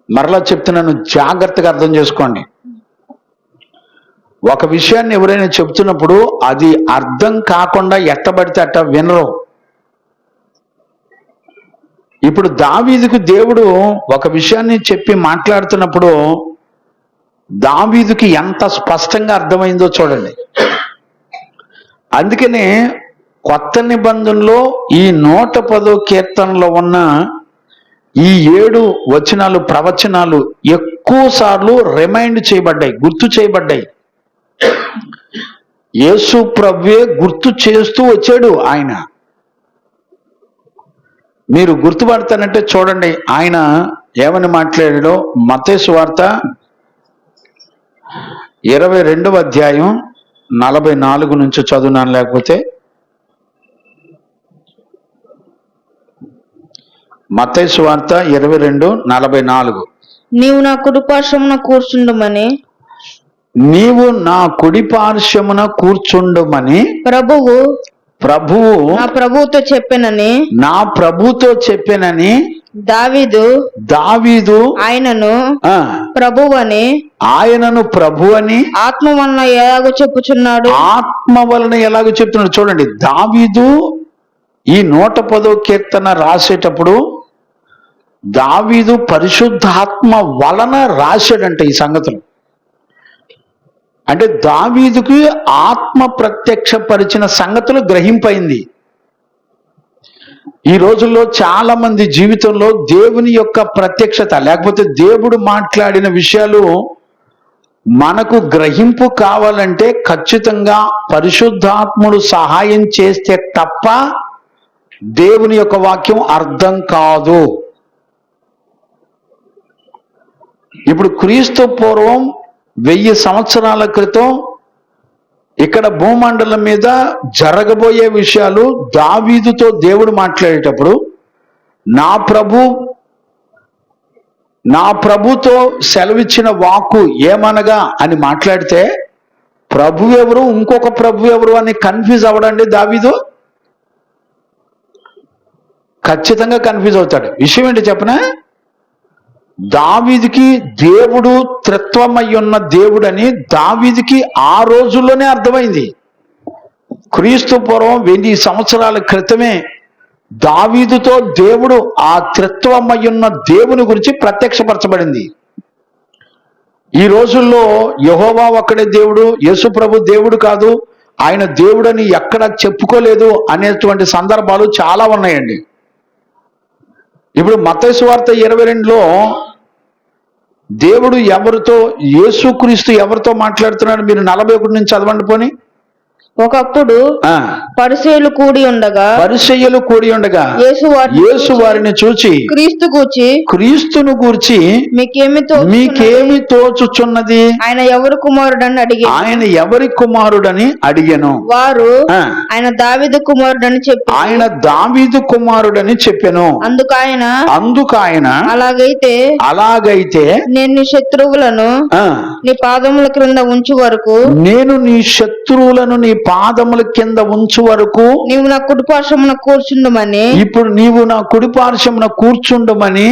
మరలా చెప్తున్నాను, జాగ్రత్తగా అర్థం చేసుకోండి. ఒక విషయాన్ని ఎవరైనా చెప్తున్నప్పుడు అది అర్థం కాకుండా ఎట్టబడితే అట్ట వినరు. ఇప్పుడు దావీదుకు దేవుడు ఒక విషయాన్ని చెప్పి మాట్లాడుతున్నప్పుడు దావీదుకి ఎంత స్పష్టంగా అర్థమైందో చూడండి. అందుకనే కొత్త నిబంధనలో ఈ 110 కీర్తనలో ఉన్న ఈ 7 వచనాలు, ప్రవచనాలు ఎక్కువ సార్లు రిమైండ్ చేయబడ్డాయి, గుర్తు చేయబడ్డాయి. యేసు ప్రభువే గుర్తు చేస్తూ వచ్చాడు ఆయన. మీరు గుర్తుపడతానంటే చూడండి ఆయన ఏమని మాట్లాడాడో. మత్తయి సువార్త 22వ అధ్యాయం 44 నుంచి చదువునాను, లేకపోతే మత్తయి సువార్త 22:44. నీవు నా కుడిపార్శ్వమున కూర్చుండుమని నీవు నా కుడి పార్శ్వమున కూర్చుండుమని ప్రభువు నా ప్రభువుతో చెప్పెనని దావీదు ఆయనను ప్రభువని ఆత్మ వలన ఎలాగో చెప్పుచున్నాడు. ఆత్మ వలన ఎలాగో చెప్తున్నాడు. చూడండి, దావీదు ఈ 110వ కీర్తన రాసేటప్పుడు దావీదు పరిశుద్ధాత్మ వలన రాశాడంట ఈ సంగతులు. అంటే దావీదుకి ఆత్మ ప్రత్యక్షపరిచిన సంగతులు గ్రహింపైంది. ఈ రోజుల్లో చాలా మంది జీవితంలో దేవుని యొక్క ప్రత్యక్షత, లేకపోతే దేవుడు మాట్లాడిన విషయాలు మనకు గ్రహింపు కావాలంటే ఖచ్చితంగా పరిశుద్ధాత్ముడు సహాయం చేస్తే తప్ప దేవుని యొక్క వాక్యం అర్థం కాదు. ఇప్పుడు క్రీస్తు పూర్వం 1000 సంవత్సరాల క్రితం ఇక్కడ భూమండలం మీద జరగబోయే విషయాలు దావీదుతో దేవుడు మాట్లాడేటప్పుడు నా ప్రభుతో సెలవిచ్చిన వాక్కు ఏమనగా అని మాట్లాడితే ప్రభు ఎవరు, ఇంకొక ప్రభు ఎవరు అని కన్ఫ్యూజ్ అవ్వడండి దావీదు. ఖచ్చితంగా కన్ఫ్యూజ్ అవుతాడు. విషయం ఏంటి చెప్పనా? దావీదుకి దేవుడు త్రిత్వమయ్యున్న దేవుడని దావీదుకి ఆ రోజుల్లోనే అర్థమైంది. క్రీస్తు పూర్వం 1000 సంవత్సరాల క్రితమే దావీదుతో దేవుడు ఆ త్రిత్వమయ్యున్న దేవుని గురించి ప్రత్యక్షపరచబడింది. ఈ రోజుల్లో యెహోవా ఒక్కడే దేవుడు, యేసు ప్రభు దేవుడు కాదు, ఆయన దేవుడని ఎక్కడ చెప్పుకోలేదు అనేటువంటి సందర్భాలు చాలా ఉన్నాయండి. ఇప్పుడు మత్తయి సువార్త 22లో దేవుడు ఎవరితో, యేసుక్రీస్తు ఎవరితో మాట్లాడుతున్నాడు మీరు 41 నుంచి చదవండి పోని. ఒకప్పుడు పరిసయ్యులు కూడి ఉండగా యేసు వారిని చూచి క్రీస్తును గూర్చి మీకేమి తోచుచున్నది, ఆయన ఎవరి కుమారుడని అడిగాను. వారు ఆయన దావీదు కుమారుడని చెప్పెను. అందుకు ఆయన అలాగైతే నేను నీ శత్రువులను నీ పాదముల క్రింద ఉంచు వరకు పాదముల కింద ఉంచు వరకు నీవు నా కుడిపార్శ్వమున కూర్చుండమని. ఇప్పుడు నీవు నా కుడిపార్శ్వమున కూర్చుండమని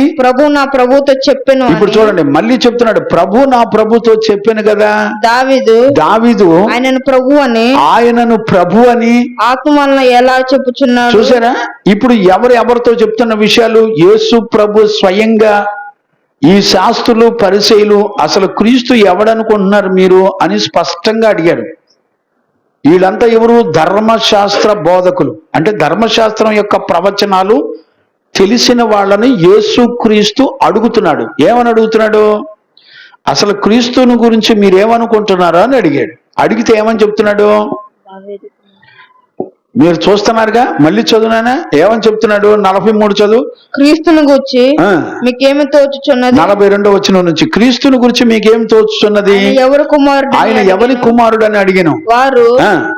నా ప్రభుతో చెప్పాను. ఇప్పుడు చూడండి, మళ్ళీ చెప్తున్నాడు, ప్రభు నా ప్రభుతో చెప్పాను కదా. దావీదు ఆయనను ప్రభు అని ఆత్మ వలన ఎలా చెప్పుచున్నాడు. చూసారా? ఇప్పుడు ఎవరితో చెప్తున్న విషయాలు? యేసు ప్రభు స్వయంగా ఈ శాస్త్రులు పరిసయ్యులు అసలు క్రీస్తు ఎవడనుకుంటున్నారు మీరు అని స్పష్టంగా అడిగాడు. వీళ్ళంతా ఎవరు? ధర్మశాస్త్ర బోధకులు. అంటే ధర్మశాస్త్రం యొక్క ప్రవచనాలు తెలిసిన వాళ్ళని యేసుక్రీస్తు అడుగుతున్నాడు. ఏమని అడుగుతున్నాడు? అసలు క్రీస్తుని గురించి మీరేమనుకుంటున్నారా అని అడిగాడు. అడిగితే ఏమని చెప్తున్నాడు? మీరు చూస్తున్నారుగా, మళ్ళీ చదువునానా ఏమని చెప్తున్నాడు? 43 చదువు. క్రీస్తుని గురించి మీకేమి తోచుచున్నది. 42వ వచనం నుంచి క్రీస్తుని గురించి మీకేమి తోచుచున్నది, ఆయన ఎవరి కుమారుడు అని అడిగాను. వారు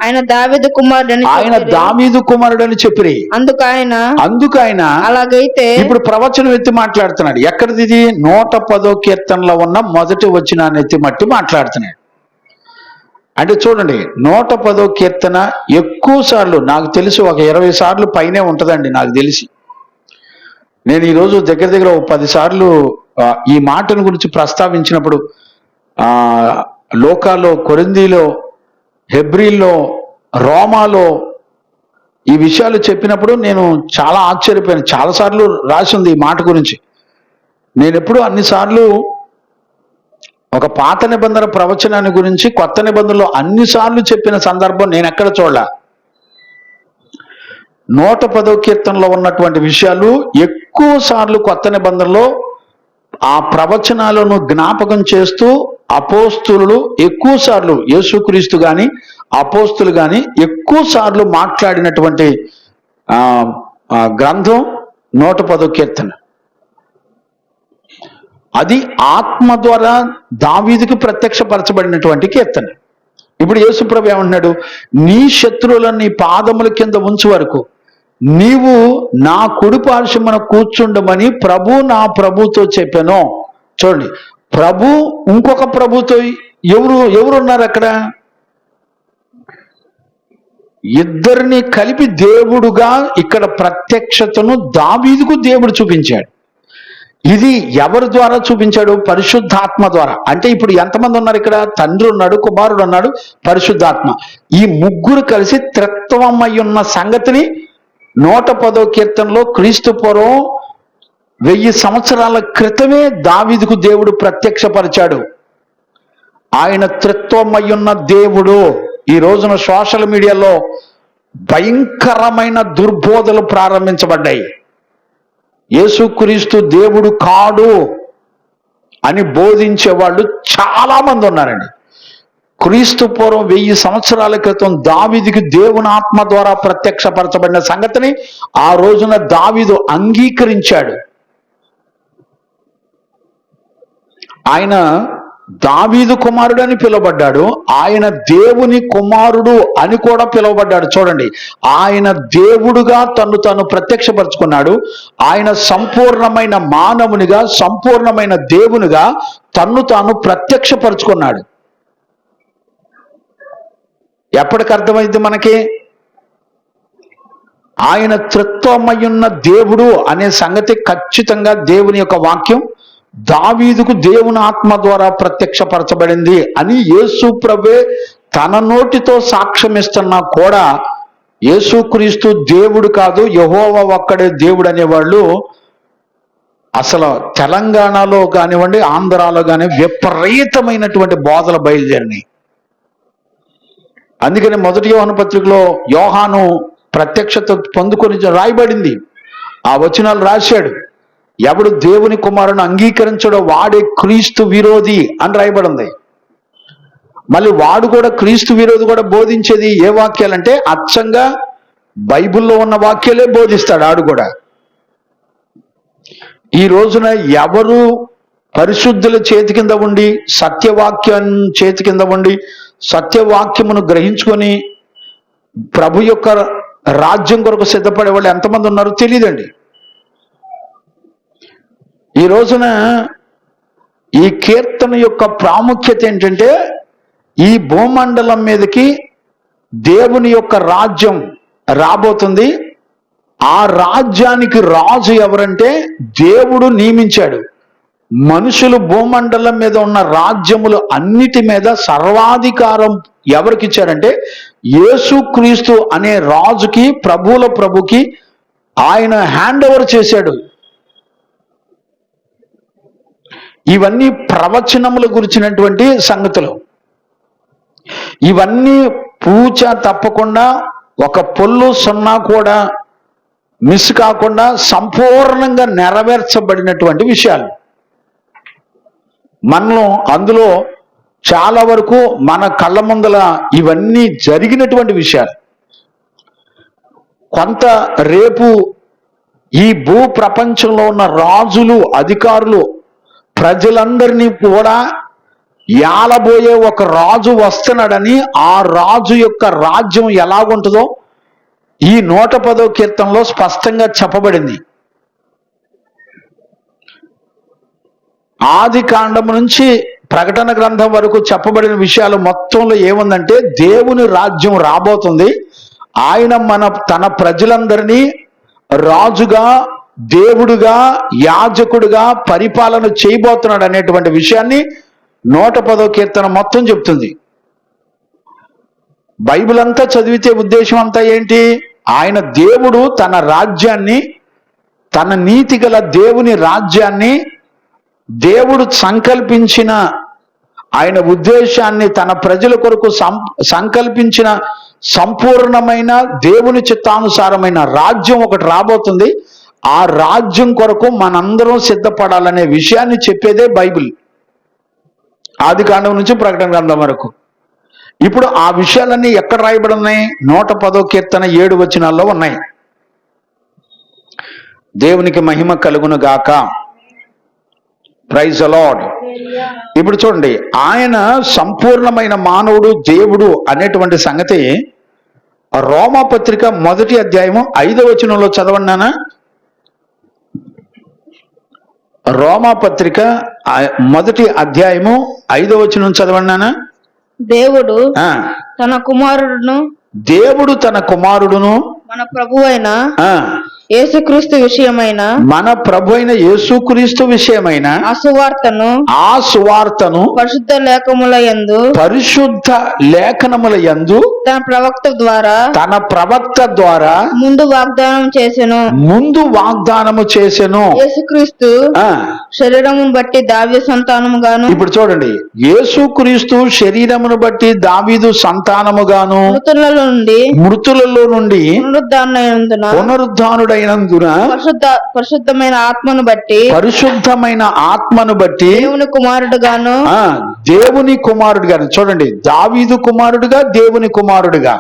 ఆయన దావీదు కుమారుడని చెప్పి అందుకు ఆయన అలాగైతే ఇప్పుడు ప్రవచనం ఎత్తి మాట్లాడుతున్నాడు. ఎక్కడిది ఇది? 110వ కీర్తనలో ఉన్న మొదటి వచనాన్ని ఎత్తి మట్టి మాట్లాడుతున్నాడు. అంటే చూడండి, 110వ కీర్తన ఎక్కువ సార్లు, నాకు తెలిసి ఒక 20 సార్లు పైనే ఉంటుందండి నాకు తెలిసి. నేను ఈరోజు దగ్గర ఒక 10 సార్లు ఈ మాటను గురించి ప్రస్తావించినప్పుడు లోకాలో, కొరింథీలో, హెబ్రీల్లో, రోమాలో ఈ విషయాలు చెప్పినప్పుడు నేను చాలా ఆశ్చర్యపోయాను. చాలాసార్లు రాసి ఉంది ఈ మాట గురించి. నేను ఎప్పుడు అన్నిసార్లు ఒక పాత నిబంధన ప్రవచనాన్ని గురించి కొత్త నిబంధనలో అన్నిసార్లు చెప్పిన సందర్భం నేను ఎక్కడ చూడలే. 110వ కీర్తనలో ఉన్నటువంటి విషయాలు ఎక్కువ సార్లు కొత్త నిబంధనలో ఆ ప్రవచనాలను జ్ఞాపకం చేస్తూ అపోస్తులు ఎక్కువ సార్లు యేసుక్రీస్తు గాని అపోస్తులు కానీ ఎక్కువ సార్లు మాట్లాడినటువంటి గ్రంథం 110వ కీర్తన. అది ఆత్మ ద్వారా దావీదుకి ప్రత్యక్షపరచబడినటువంటి కీర్తన. ఇప్పుడు యేసుప్రభు ఏమంటున్నాడు? నీ శత్రువులను నీ పాదముల కింద ఉంచు వరకు నీవు నా కుడి పార్శ్వమున కూర్చుండమని ప్రభు నా ప్రభుతో చెప్పాను. చూడండి, ప్రభు ఇంకొక ప్రభుతో ఎవరున్నారు అక్కడ? ఇద్దరిని కలిపి దేవుడుగా ఇక్కడ ప్రత్యక్షతను దావీదుకు దేవుడు చూపించాడు. ఇది ఎవరి ద్వారా చూపించాడు? పరిశుద్ధాత్మ ద్వారా. అంటే ఇప్పుడు ఎంతమంది ఉన్నారు ఇక్కడ? తండ్రి ఉన్నాడు, కుమారుడు ఉన్నాడు, పరిశుద్ధాత్మ. ఈ ముగ్గురు కలిసి త్రిత్వమై ఉన్న సంగతిని 110వ కీర్తనలో క్రీస్తు పూర్వం 1000 సంవత్సరాల క్రితమే దావీదుకు దేవుడు ప్రత్యక్షపరిచాడు. ఆయన త్రిత్వమై ఉన్న దేవుడు. ఈ రోజున సోషల్ మీడియాలో భయంకరమైన దుర్బోధలు ప్రారంభించబడ్డాయి. యేసుక్రీస్తు దేవుడు కాడు అని బోధించే వాళ్ళు చాలా మంది ఉన్నారండి. క్రీస్తు పూర్వం 1000 సంవత్సరాల క్రితం దావీదుకి దేవుని ఆత్మ ద్వారా ప్రత్యక్షపరచబడిన సంగతిని ఆ రోజున దావీదు అంగీకరించాడు. ఆయన దావీదు కుమారుడు అని పిలువబడ్డాడు. ఆయన దేవుని కుమారుడు అని కూడా పిలువబడ్డాడు. చూడండి, ఆయన దేవుడుగా తను ప్రత్యక్షపరచుకున్నాడు. ఆయన సంపూర్ణమైన మానవునిగా, సంపూర్ణమైన దేవునిగా తాను ప్రత్యక్షపరచుకున్నాడు. ఎప్పటికి అర్థమైంది మనకి? ఆయన త్రిత్వమయున్న దేవుడు అనే సంగతి ఖచ్చితంగా దేవుని యొక్క వాక్యం దావీదుకు దేవుని ఆత్మ ద్వారా ప్రత్యక్షపరచబడింది అని యేసు ప్రభువే తన నోటితో సాక్ష్యమిస్తున్నా కూడా యేసుక్రీస్తు దేవుడు కాదు, యెహోవా ఒక్కడే దేవుడు అనేవాళ్ళు అసలు తెలంగాణలో కానివ్వండి, ఆంధ్రాలో కానీ విపరీతమైనటువంటి బోధలు బయలుదేరినాయి. అందుకని 1 యోహాను పత్రికలో యోహాను ప్రత్యక్షత పొందుకొని రాయబడింది. ఆ వచనాలు రాశాడు. ఎవడు దేవుని కుమారుని అంగీకరించడో వాడే క్రీస్తు విరోధి అని రాయబడింది. మళ్ళీ వాడు కూడా క్రీస్తు విరోధి కూడా బోధించేది ఏ వాక్యాలంటే అచ్చంగా బైబిల్లో ఉన్న వాక్యాలే బోధిస్తాడు ఆడు కూడా. ఈ రోజున ఎవరు పరిశుద్ధుల చేతి కింద ఉండి, సత్యవాక్యం చేతి కింద ఉండి, సత్యవాక్యమును గ్రహించుకొని ప్రభు యొక్క రాజ్యం కొరకు సిద్ధపడే వాళ్ళు ఎంతమంది ఉన్నారో తెలియదండి. ఈ రోజున ఈ కీర్తన యొక్క ప్రాముఖ్యత ఏంటంటే, ఈ భూమండలం మీదకి దేవుని యొక్క రాజ్యం రాబోతుంది. ఆ రాజ్యానికి రాజు ఎవరంటే దేవుడు నియమించాడు. మనుషులు భూమండలం మీద ఉన్న రాజ్యములు అన్నిటి మీద సర్వాధికారం ఎవరికి ఇచ్చారంటే యేసుక్రీస్తు అనే రాజుకి, ప్రభువుల ప్రభుకి ఆయన హ్యాండ్ ఓవర్ చేశాడు. ఇవన్నీ ప్రవచనముల గురించినటువంటి సంగతులు. ఇవన్నీ పూచ తప్పకుండా ఒక పొల్లు సున్నా కూడా మిస్ కాకుండా సంపూర్ణంగా నెరవేర్చబడినటువంటి విషయాలు. మనలో అందులో చాలా వరకు మన కళ్ళ ముందల ఇవన్నీ జరిగినటువంటి విషయాలు. కొంత రేపు ఈ భూ ప్రపంచంలో ఉన్న రాజులు, అధికారులు, ప్రజలందరినీ కూడా ఏలబోయే ఒక రాజు వస్తున్నాడని, ఆ రాజు యొక్క రాజ్యం ఎలాగుంటుందో ఈ 110వ కీర్తనలో స్పష్టంగా చెప్పబడింది. ఆది కాండము నుంచి ప్రకటన గ్రంథం వరకు చెప్పబడిన విషయాలు మొత్తంలో ఏముందంటే దేవుని రాజ్యం రాబోతుంది. ఆయన తన ప్రజలందరినీ రాజుగా, దేవుడుగా, యాజకుడుగా పరిపాలన చేయబోతున్నాడు అనేటువంటి విషయాన్ని 110వ కీర్తన మొత్తం చెప్తుంది. బైబిల్ అంతా చదివితే ఉద్దేశం అంతా ఏంటి? ఆయన దేవుడు తన రాజ్యాన్ని, తన నీతి గల దేవుని రాజ్యాన్ని, దేవుడు సంకల్పించిన ఆయన ఉద్దేశాన్ని, తన ప్రజల కొరకు సంకల్పించిన సంపూర్ణమైన దేవుని చిత్తానుసారమైన రాజ్యం ఒకటి రాబోతుంది. ఆ రాజ్యం కొరకు మనందరం సిద్ధపడాలనే విషయాన్ని చెప్పేదే బైబిల్, ఆది కాండం నుంచి ప్రకటన గ్రంథం వరకు. ఇప్పుడు ఆ విషయాలన్నీ ఎక్కడ రాయబడి ఉన్నాయి? 110వ కీర్తన 7 వచనాల్లో ఉన్నాయి. దేవునికి మహిమ కలుగును గాక. Praise the lord. ఇప్పుడు చూడండి, ఆయన సంపూర్ణమైన మానవుడు, దేవుడు అనేటువంటి సంగతి రోమాపత్రిక 1వ అధ్యాయము 5వ వచనంలో చదవన్నానా? రోమాపత్రిక 1వ అధ్యాయము 5వ వచనం చదవన్నానా? దేవుడు తన కుమారుడును మన ప్రభువైన యేసుక్రీస్తు విషయమైన ఆ సువార్తను పరిశుద్ధ లేఖనముల యందు తన ప్రవక్త ద్వారా ముందు వాగ్దానము చేసెను. యేసుక్రీస్తు శరీరమును బట్టి దావీదు సంతానముగాను. ఇప్పుడు చూడండి, యేసుక్రీస్తు శరీరమును బట్టి దావీదు సంతానముగాను, మృతులలో నుండి పునరుద్ధానుడైనందున పరిశుద్ధమైన ఆత్మను బట్టి దేవుని కుమారుడుగాను. చూడండి, దావీదు కుమారుడుగా, దేవుని కుమారుడుగా,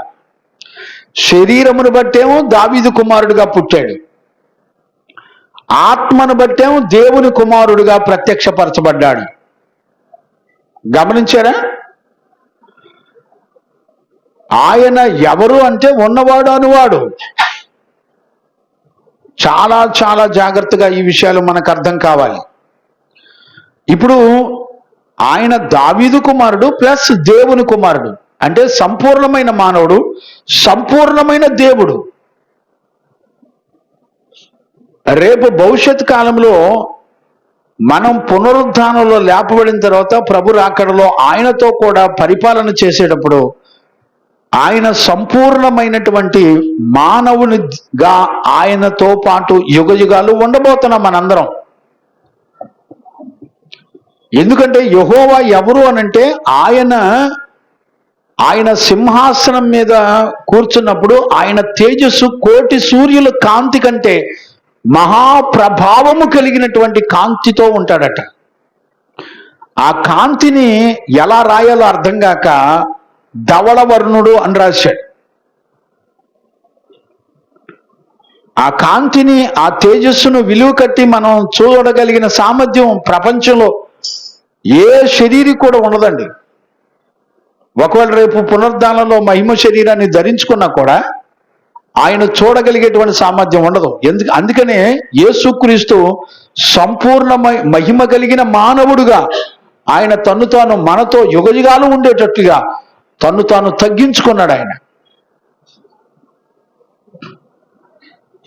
శరీరమును బట్టేమో దావీదు కుమారుడుగా పుట్టాడు, ఆత్మను బట్టేమో దేవుని కుమారుడుగా ప్రత్యక్షపరచబడ్డాడు. గమనించారా? ఆయన ఎవరు అంటే ఉన్నవాడు అనువాడు. చాలా చాలా జాగ్రత్తగా ఈ విషయాలు మనకు అర్థం కావాలి. ఇప్పుడు ఆయన దావీదు కుమారుడు ప్లస్ దేవుని కుమారుడు, అంటే సంపూర్ణమైన మానవుడు, సంపూర్ణమైన దేవుడు. రేపు భవిష్యత్ కాలంలో మనం పునరుద్ధానంలో లేపబడిన తర్వాత ప్రభు రాకడలో ఆయనతో కూడా పరిపాలన చేసేటప్పుడు ఆయన సంపూర్ణమైనటువంటి మానవునిగా ఆయనతో పాటు యుగయుగాలు ఉండబోతున్నాం మనందరం. ఎందుకంటే యెహోవా ఎవరు అనంటే ఆయన సింహాసనం మీద కూర్చున్నప్పుడు ఆయన తేజస్సు కోటి సూర్యుల కాంతి కంటే మహాప్రభావము కలిగినటువంటి కాంతితో ఉంటాడట. ఆ కాంతిని ఎలా రాయాలో అర్థం కాక ధవళవర్ణుడు అని రాశాడు. ఆ కాంతిని, ఆ తేజస్సును విలువ కట్టి మనం చూడగలిగిన సామర్థ్యం ప్రపంచంలో ఏ శరీరం కూడా ఉండదండి. ఒకవేళ రేపు పునరుద్ధానంలో మహిమ శరీరాన్ని ధరించుకున్నా కూడా ఆయన చూడగలిగేటువంటి సామర్థ్యం ఉండదు. అందుకనే యేసుక్రీస్తు సంపూర్ణమై మహిమ కలిగిన మానవుడుగా ఆయన తన్ను తాను మనతో యుగయుగాలు ఉండేటట్టుగా తన్ను తాను తగ్గించుకున్నాడు ఆయన.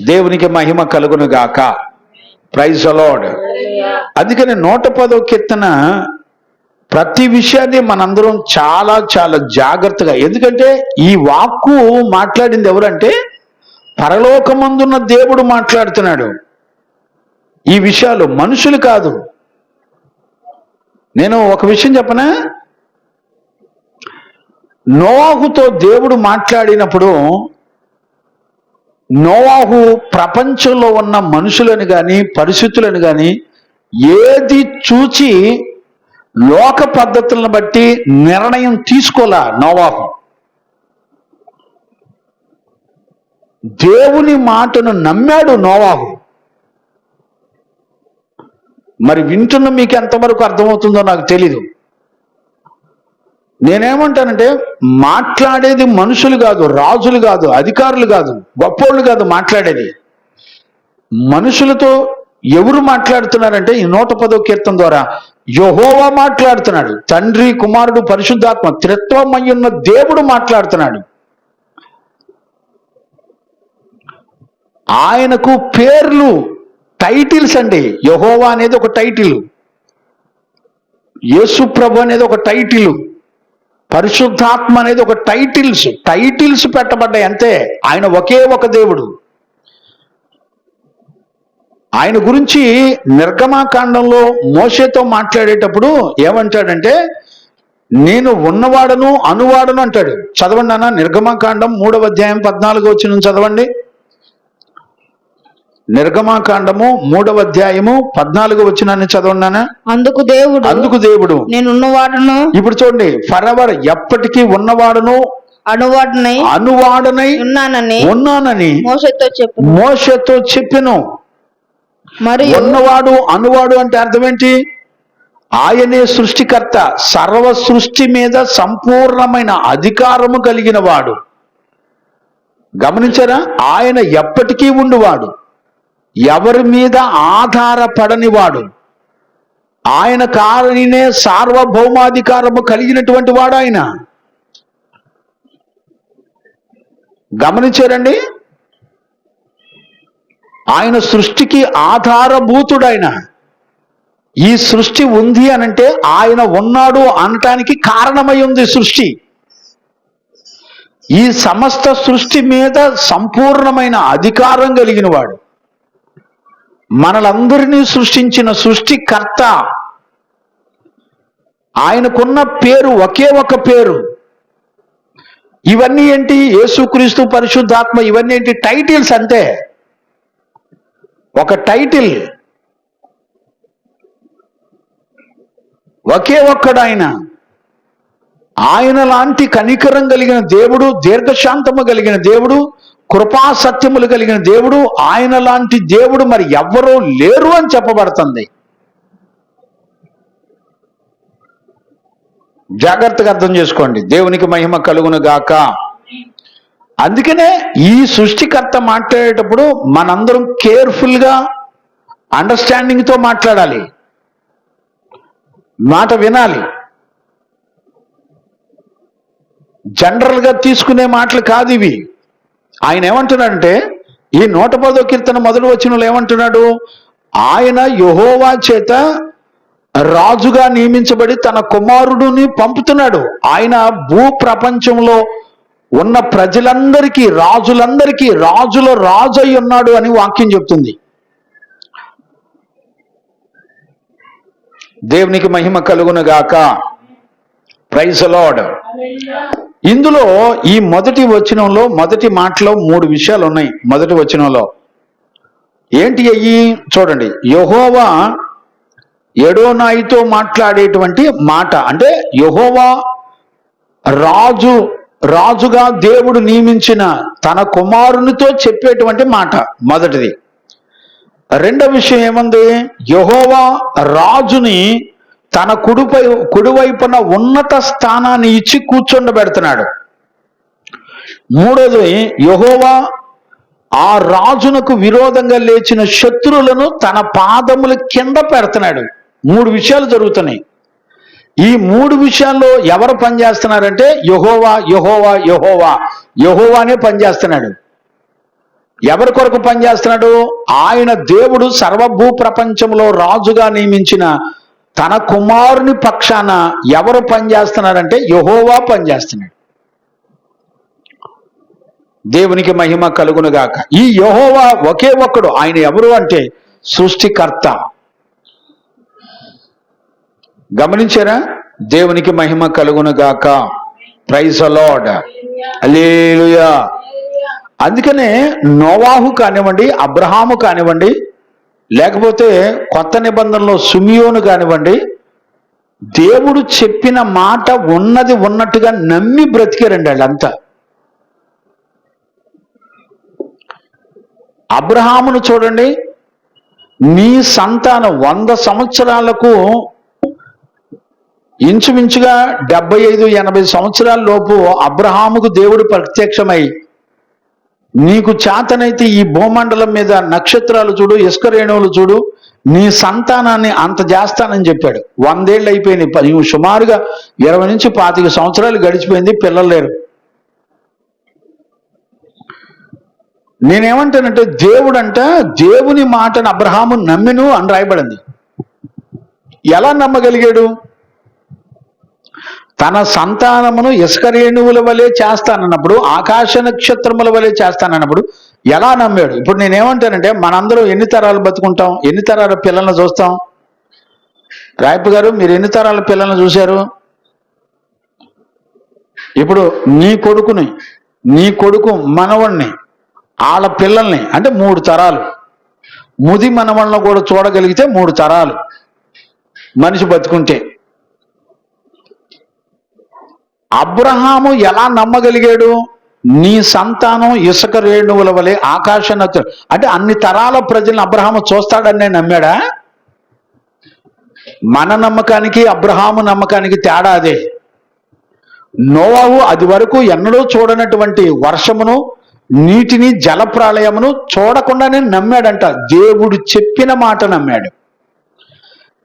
దేవునికి మహిమ కలుగును గాక. Praise the lord. అందుకని 110వ కీర్తన ప్రతి విషయాన్ని మనందరం చాలా చాలా జాగ్రత్తగా, ఎందుకంటే ఈ వాక్కు మాట్లాడింది ఎవరంటే పరలోకమందున్న దేవుడు మాట్లాడుతున్నాడు. ఈ విషయాలు మనుషులు కాదు. నేను ఒక విషయం చెప్పనా? నోవాహుతో దేవుడు మాట్లాడినప్పుడు నోవాహు ప్రపంచంలో ఉన్న మనుషులను కానీ పరిస్థితులను కానీ ఏది చూచి లోక పద్ధతులను బట్టి నిర్ణయం తీసుకోలా. నోవాహు దేవుని మాటను నమ్మాడు. నోవాహు మరి వింటున్న మీకు ఎంతవరకు అర్థమవుతుందో నాకు తెలీదు. నేనేమంటానంటే మాట్లాడేది మనుషులు కాదు, రాజులు కాదు, అధికారులు కాదు, గొప్పోళ్ళు కాదు మాట్లాడేది. మనుషులతో ఎవరు మాట్లాడుతున్నారంటే ఈ 110వ కీర్తన ద్వారా యెహోవా మాట్లాడుతున్నాడు. తండ్రి, కుమారుడు, పరిశుద్ధాత్మ త్రిత్వమయ్యున్న దేవుడు మాట్లాడుతున్నాడు. ఆయనకు పేర్లు, టైటిల్స్ అండి. యెహోవా అనేది ఒక టైటిల్, యేసు ప్రభు అనేది ఒక టైటిల్, పరిశుద్ధాత్మ అనేది ఒక టైటిల్స్ పెట్టబడ్డాయి అంతే. ఆయన ఒకే ఒక దేవుడు. ఆయన గురించి నిర్గమాకాండంలో మోషేతో మాట్లాడేటప్పుడు ఏమంటాడంటే నేను ఉన్నవాడను అనువాడను అంటాడు. చదవండి అన్న, నిర్గమాకాండం 3వ అధ్యాయం 14వ వచనం చదవండి. నిర్గమాకాండము 3వ అధ్యాయము 14వ వచనాన్ని చదవన్నానా? అందుకు దేవుడు నేనున్నవాడును. ఇప్పుడు చూడండి, ఫరెవర్ ఎప్పటికీ ఉన్నవాడును అనువాడనై ఉన్నానని మోషేతో చెప్పెను. మరి ఉన్నవాడు అనువాడు అంటే అర్థం ఏంటి? ఆయనే సృష్టికర్త, సర్వ సృష్టి మీద సంపూర్ణమైన అధికారము కలిగిన వాడు. గమనించారా? ఆయన ఎప్పటికీ ఉండువాడు, ఎవరి మీద ఆధారపడని వాడు, ఆయన కారణనే సార్వభౌమాధికారము కలిగినటువంటి వాడు ఆయన. గమనించారండి? ఆయన సృష్టికి ఆధారభూతుడైన, ఈ సృష్టి ఉంది అనంటే ఆయన ఉన్నాడు అనటానికి కారణమై ఉంది సృష్టి. ఈ సమస్త సృష్టి మీద సంపూర్ణమైన అధికారం కలిగిన వాడు, మనలందరినీ సృష్టించిన సృష్టికర్త. ఆయనకున్న పేరు ఒకే ఒక పేరు. ఇవన్నీ ఏంటి? యేసుక్రీస్తు, పరిశుద్ధాత్మ, ఇవన్నీ ఏంటి? టైటిల్స్ అంతే, ఒక టైటిల్. ఒకే ఒక్కడు ఆయన. ఆయన లాంటి కనికరం కలిగిన దేవుడు, దీర్ఘశాంతము కలిగిన దేవుడు, కృపా సత్యములు కలిగిన దేవుడు, ఆయన లాంటి దేవుడు మరి ఎవ్వరూ లేరు అని చెప్పబడుతుంది. జాగ్రత్తగా అర్థం చేసుకోండి. దేవునికి మహిమ కలుగును గాక. అందుకనే ఈ సృష్టికర్త మాట్లాడేటప్పుడు మనందరం కేర్ఫుల్గా అండర్స్టాండింగ్తో మాట్లాడాలి, మాట వినాలి. జనరల్గా తీసుకునే మాటలు కాదు ఇవి. ఆయన ఏమంటున్నాడంటే, ఈ 110వ కీర్తన మొదటి వచనంలో ఏమంటున్నాడు? ఆయన యెహోవా చేత రాజుగా నియమించబడి తన కుమారుడిని పంపుతున్నాడు. ఆయన భూ ప్రపంచంలో ఉన్న ప్రజలందరికీ, రాజులందరికీ రాజుల రాజు అయి ఉన్నాడు అని వాక్యం చెప్తుంది. దేవునికి మహిమ కలుగును గాక. Praise the lord. ఇందులో ఈ మొదటి వచనంలో, మొదటి మాటలో 3 విషయాలు ఉన్నాయి. మొదటి వచనంలో ఏంటి అయ్యి? చూడండి, యెహోవా ఎడోనాయితో మాట్లాడేటువంటి మాట, అంటే యెహోవా రాజుగా దేవుడు నియమించిన తన కుమారునితో చెప్పేటువంటి మాట మొదటిది. రెండవ విషయం ఏముంది? యెహోవా రాజుని తన కుడివైపున ఉన్నత స్థానాన్ని ఇచ్చి కూర్చోండబెడుతున్నాడు. మూడోది, యెహోవా ఆ రాజునకు విరోధంగా లేచిన శత్రువులను తన పాదముల కింద పెడుతున్నాడు. 3 విషయాలు జరుగుతున్నాయి. ఈ 3 విషయాల్లో ఎవరు పనిచేస్తున్నారంటే యెహోవా యెహోవా యెహోవా యెహోవానే పనిచేస్తున్నాడు. ఎవరి కొరకు పనిచేస్తున్నాడు? ఆయన దేవుడు సర్వభూ ప్రపంచంలో రాజుగా నియమించిన తన కుమారుని పక్షాన ఎవరు పనిచేస్తున్నారంటే యెహోవా పనిచేస్తున్నాడు. దేవునికి మహిమ కలుగునుగాక. ఈ యెహోవా ఒకే ఒక్కడు. ఆయన ఎవరు అంటే సృష్టికర్త. గమనించారా? దేవునికి మహిమ కలుగునుగాక. Praise the Lord. హల్లెలూయా. అందుకనే నోవాహు కానివ్వండి, అబ్రహాము కానివ్వండి, లేకపోతే కొత్త నిబంధనలో సిమియోను కానివ్వండి, దేవుడు చెప్పిన మాట ఉన్నది ఉన్నట్టుగా నమ్మి బ్రతికారండి వాళ్ళంతా. అబ్రహామును చూడండి, నీ సంతానం 100 సంవత్సరాలకు ఇంచుమించుగా 75-80 సంవత్సరాల లోపు అబ్రహాముకు దేవుడు ప్రత్యక్షమై, నీకు చేతనైతే ఈ భూమండలం మీద నక్షత్రాలు చూడు, ఇసుక రేణువులు చూడు, నీ సంతానాన్ని అంత చేస్తానని చెప్పాడు. 100 ఏళ్ళు అయిపోయినాయి. సుమారుగా 20 నుంచి 25 సంవత్సరాలు గడిచిపోయింది, పిల్లలు లేరు. నేనేమంటానంటే, దేవుని మాటను అబ్రహాము నమ్మిను అని రాయబడింది. ఎలా నమ్మగలిగాడు? తన సంతానమును ఇసుక రేణువుల వలె చేస్తానన్నప్పుడు, ఆకాశ నక్షత్రముల వలె చేస్తానన్నప్పుడు ఎలా నమ్మాడు? ఇప్పుడు నేనేమంటానంటే, మనందరం ఎన్ని తరాలు బతుకుంటాం? ఎన్ని తరాల పిల్లల్ని చూస్తాం? రాయప్ప గారు, మీరు ఎన్ని తరాల పిల్లల్ని చూశారు? ఇప్పుడు నీ కొడుకు మనవణ్ణి, వాళ్ళ పిల్లల్ని, అంటే 3 తరాలు. ముది మనవళ్ళను కూడా చూడగలిగితే 3 తరాలు మనిషి బతుకుంటే. అబ్రహాము ఎలా నమ్మగలిగాడు? నీ సంతానం ఇసుక రేణువుల వలె ఆకాశ నక్షత్రం, అంటే అన్ని తరాల ప్రజలను అబ్రహాము చూస్తాడని నమ్మాడా? మన నమ్మకానికి అబ్రహాము నమ్మకానికి తేడా అదే. నోవాహు అది వరకు ఎన్నడూ చూడనటువంటి వర్షమును, నీటిని, జలప్రళయమును చూడకుండానే నమ్మాడంట. దేవుడు చెప్పిన మాట నమ్మాడు.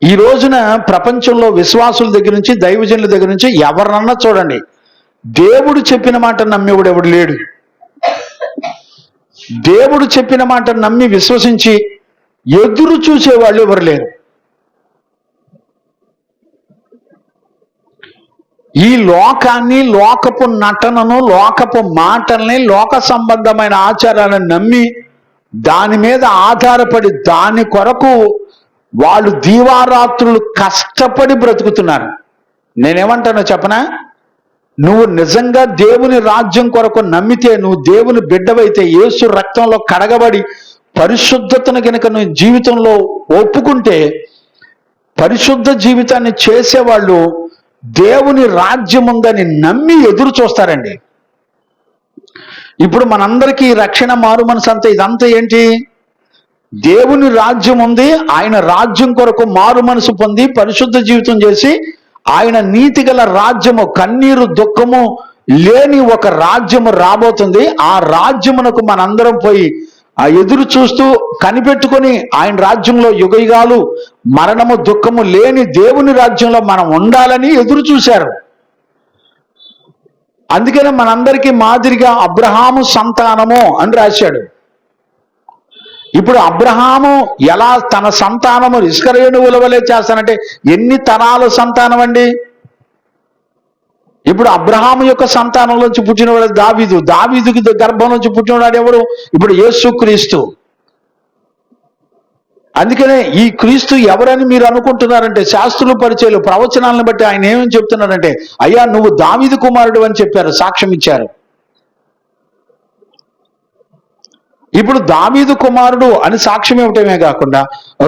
ఈ రోజున ప్రపంచంలో విశ్వాసుల దగ్గర నుంచి, దైవజనుల దగ్గర నుంచి ఎవరినన్నా చూడండి, దేవుడు చెప్పిన మాట నమ్మేవాడు ఎవడు లేడు. దేవుడు చెప్పిన మాట నమ్మి విశ్వసించి ఎదురు చూసేవాళ్ళు ఎవరు లేరు. ఈ లోకాన్ని, లోకపు నటనను, లోకపు మాటల్ని, లోక సంబంధమైన ఆచారాలను నమ్మి దాని మీద ఆధారపడి దాని కొరకు వాళ్ళు దీవారాత్రులు కష్టపడి బ్రతుకుతున్నారు. నేనేమంటానో చెప్పనా? నువ్వు నిజంగా దేవుని రాజ్యం కొరకు నమ్మితే, నువ్వు దేవుని బిడ్డవైతే, యేసు రక్తంలో కడగబడి పరిశుద్ధతను కనుక నువ్వు జీవితంలో ఒప్పుకుంటే, పరిశుద్ధ జీవితాన్ని చేసేవాళ్ళు దేవుని రాజ్యం ఉందని నమ్మి ఎదురు చూస్తారండి. ఇప్పుడు మనందరికీ రక్షణ, మారు మనసు అంతా ఇదంతా ఏంటి? దేవుని రాజ్యం ఉంది, ఆయన రాజ్యం కొరకు మారు మనసు పొంది పరిశుద్ధ జీవితం చేసి ఆయన నీతి గల రాజ్యము, కన్నీరు దుఃఖము లేని ఒక రాజ్యము రాబోతుంది. ఆ రాజ్యమునకు మనందరం పోయి ఆ ఎదురు చూస్తూ కనిపెట్టుకొని ఆయన రాజ్యంలో యుగయుగాలు మరణము దుఃఖము లేని దేవుని రాజ్యంలో మనం ఉండాలని ఎదురు చూశారు. అందుకనే మనందరికీ మాదిరిగా అబ్రహాము సంతానము అని రాశాడు. ఇప్పుడు అబ్రహాము ఎలా తన సంతానము ఇసుక రేణువుల వలె చేస్తానంటే ఎన్ని తరాల సంతానం అండి? ఇప్పుడు అబ్రహాము యొక్క సంతానంలోంచి పుట్టినవాడు దావీదు, దావీదుకి గర్భం నుంచి పుట్టినవాడు ఎవరు? ఇప్పుడు యేసుక్రీస్తు. అందుకనే ఈ క్రీస్తు ఎవరని మీరు అనుకుంటున్నారంటే, శాస్త్రులు, పరిచయాలు, ప్రవచనాలను బట్టి ఆయన ఏమని చెప్తున్నారంటే, అయ్యా నువ్వు దావీదు కుమారుడు అని చెప్పారు, సాక్ష్యం ఇచ్చారు. ఇప్పుడు దావీదు కుమారుడు అని సాక్ష్యం ఇవ్వటమే కాకుండా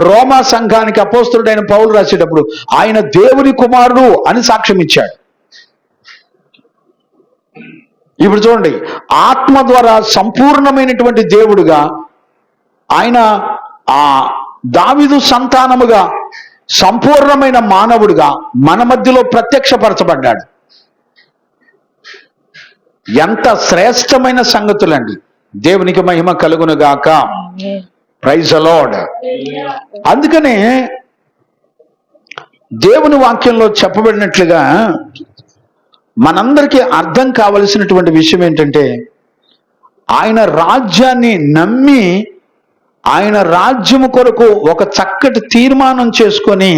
రోమా సంఘానికి అపోస్తలుడైన పౌలు రాసేటప్పుడు ఆయన దేవుని కుమారుడు అని సాక్ష్యం ఇచ్చాడు. ఇప్పుడు చూడండి, ఆత్మ ద్వారా సంపూర్ణమైనటువంటి దేవుడుగా ఆయన ఆ దావీదు సంతానముగా సంపూర్ణమైన మానవుడిగా మన మధ్యలో ప్రత్యక్షపరచబడ్డాడు. ఎంత శ్రేష్టమైన సంగతులండి. దేవునికి మహిమ కలుగును గాక. Praise the lord. అందుకనే దేవుని వాక్యంలో చెప్పబడినట్లుగా మనందరికీ అర్థం కావలసినటువంటి విషయం ఏంటంటే, ఆయన రాజ్యాన్ని నమ్మి ఆయన రాజ్యము కొరకు ఒక చక్కటి తీర్మానం చేసుకొని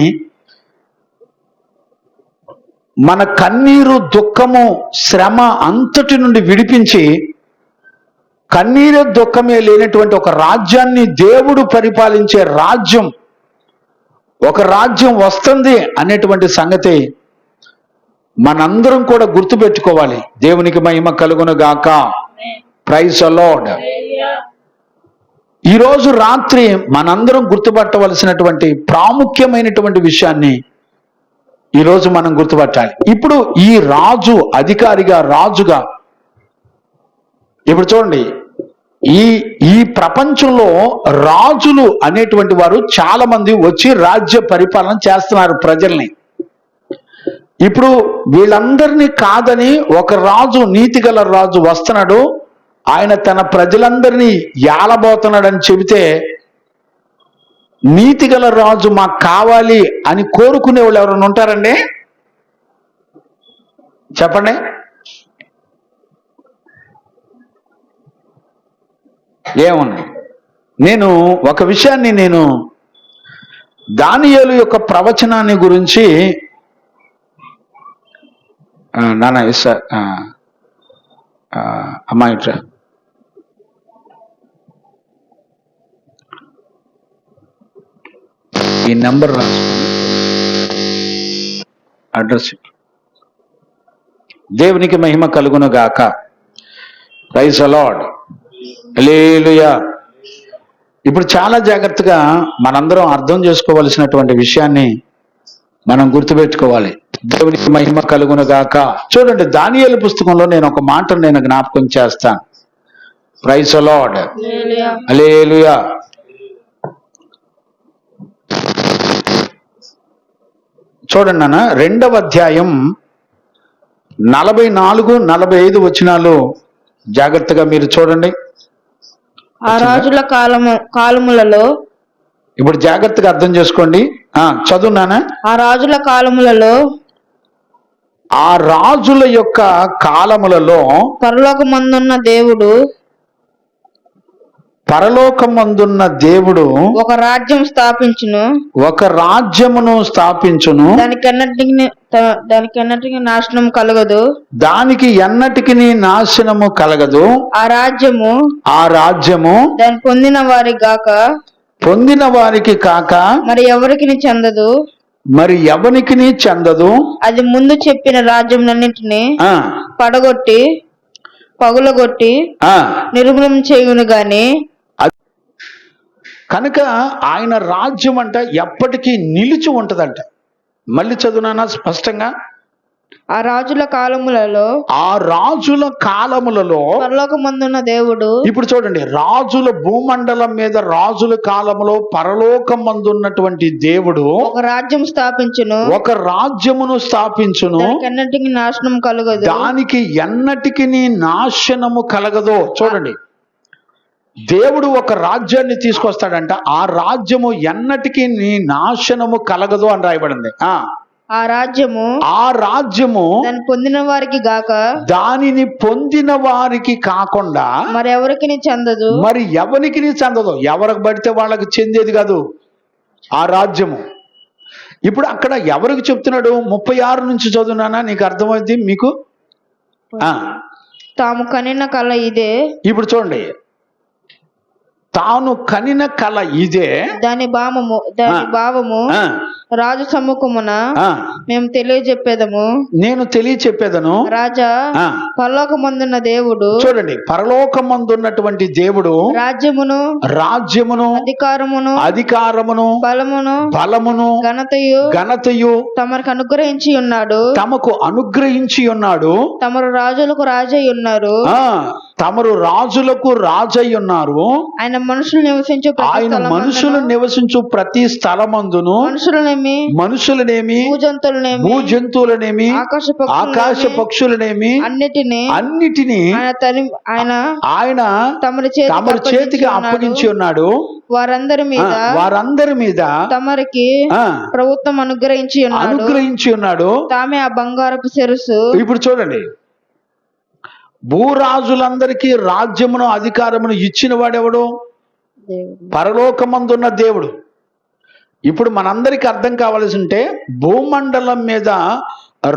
మన కన్నీరు, దుఃఖము, శ్రమ అంతటి నుండి విడిపించి కన్నీరు దుఃఖమే లేనటువంటి ఒక రాజ్యాన్ని, దేవుడు పరిపాలించే రాజ్యం, ఒక రాజ్యం వస్తుంది అనేటువంటి సంగతి మనందరం కూడా గుర్తుపెట్టుకోవాలి. దేవునికి మహిమ కలుగును గాక. Praise the lord. ఈరోజు రాత్రి మనందరం గుర్తుపట్టవలసినటువంటి ప్రాముఖ్యమైనటువంటి విషయాన్ని ఈరోజు మనం గుర్తుపట్టాలి. ఇప్పుడు ఈ రాజు, అధికారిగా, రాజుగా, ఇప్పుడు చూడండి, ఈ ప్రపంచంలో రాజులు అనేటువంటి వారు చాలా మంది వచ్చి రాజ్య పరిపాలన చేస్తున్నారు ప్రజల్ని. ఇప్పుడు వీళ్ళందరినీ కాదని ఒక రాజు, నీతిగల రాజు వస్తున్నాడు, ఆయన తన ప్రజలందరినీ ఏలబోతున్నాడని చెబితే, నీతిగల రాజు మాకు కావాలి అని కోరుకునే వాళ్ళు ఎవరైనా ఉంటారండి? చెప్పండి. ఏముంది? నేను ఒక విషయాన్ని, నేను దానియేలు యొక్క ప్రవచనాన్ని గురించి నాన్న సార్ అమ్మాయి ఈ నెంబర్ రాసుకుని అడ్రస్. దేవునికి మహిమ కలుగును గాక. Praise the Lord. హల్లెలూయా. ఇప్పుడు చాలా జాగ్రత్తగా మనందరం అర్థం చేసుకోవలసినటువంటి విషయాన్ని మనం గుర్తుపెట్టుకోవాలి. దేవునికి మహిమ కలుగును గాక. చూడండి, దానియేలు పుస్తకంలో నేను ఒక మాట నేను జ్ఞాపకం చేస్తాను. ప్రైజ్ ది లార్డ్, హల్లెలూయా. చూడండి నాన్న, 2వ అధ్యాయం 44-45 వచనాలు జాగ్రత్తగా మీరు చూడండి. ఆ రాజుల కాలములలో, ఇప్పుడు జాగ్రత్తగా అర్థం చేసుకోండి. చదువునానా. ఆ రాజుల కాలములలో, ఆ రాజుల యొక్క కాలములలో పరలోకమందున్న దేవుడు ఒక రాజ్యం స్థాపించును, ఒక రాజ్యమును స్థాపించును, దానికి నాశనం కలగదు, దానికి ఎన్నటికి నాశనము కలగదు. ఆ రాజ్యము దాన్ని పొందిన వారికి కాక మరి ఎవరికి చెందదు. అది ముందు చెప్పిన రాజ్యములన్నింటినీ పగులగొట్టి నిర్మూలన చేయును గాని. కనుక ఆయన రాజ్యం అంట ఎప్పటికీ నిలిచి ఉంటదంట. మళ్ళీ చదువునా స్పష్టంగా. ఆ రాజుల కాలములలో పరలోకమందున్న దేవుడు. ఇప్పుడు చూడండి, రాజుల భూమండలం మీద రాజుల కాలములో పరలోకమందున్నటువంటి దేవుడు ఒక రాజ్యం స్థాపించును, ఒక రాజ్యమును స్థాపించును, ఎన్నటికి నాశనం కలగదు, దానికి ఎన్నటికి నాశనము కలగదో. చూడండి, దేవుడు ఒక రాజ్యాన్ని తీసుకొస్తాడంట, ఆ రాజ్యము ఎన్నటికి నాశనము కలగదు అని రాయబడింది. ఆ రాజ్యము దాన్ని పొందిన వారికి గాక, దానిని పొందిన వారికి కాకుండా మరి ఎవరికి చెందదు. ఎవరికి పడితే వాళ్ళకి చెందేది కాదు ఆ రాజ్యము. ఇప్పుడు అక్కడ ఎవరికి చెప్తున్నాడు? 36 నుంచి చదువునానా, నీకు అర్థమైంది మీకు. తాము కనిన కల ఇదే. ఇప్పుడు చూడండి, తాను కనిన కల ఇదే, దాని భావము రాజు సమ్ముఖమున మేము నేను తెలియచెప్పేదను. రాజా, పరలోకమందున్న దేవుడు. చూడండి, పరలోకమందున్నటువంటి దేవుడు రాజ్యమును అధికారమును బలమును ఘనతయు తమకు అనుగ్రహించి ఉన్నాడు. తమరు రాజులకు రాజై ఉన్నారు. ఆయన మనుషులు నివసించు ప్రతి స్థలమందును మనుషులనేమి భూజంతువులనేమి ఆకాశ పక్షులనేమి అన్నిటినీ ఆయన తమరి చేతికి అప్పగించి ఉన్నాడు. వారందరి మీద తమరికి ప్రభుత్వం అనుగ్రహించి ఉన్నాడు. తామే ఆ బంగారపు శిరస్సు. ఇప్పుడు చూడండి, భూరాజులందరికీ రాజ్యమును అధికారమును ఇచ్చిన వాడెవడు? పరలోకమందున్న దేవుడు. ఇప్పుడు మనందరికి అర్థం కావాల్సి ఉంటే, భూమండలం మీద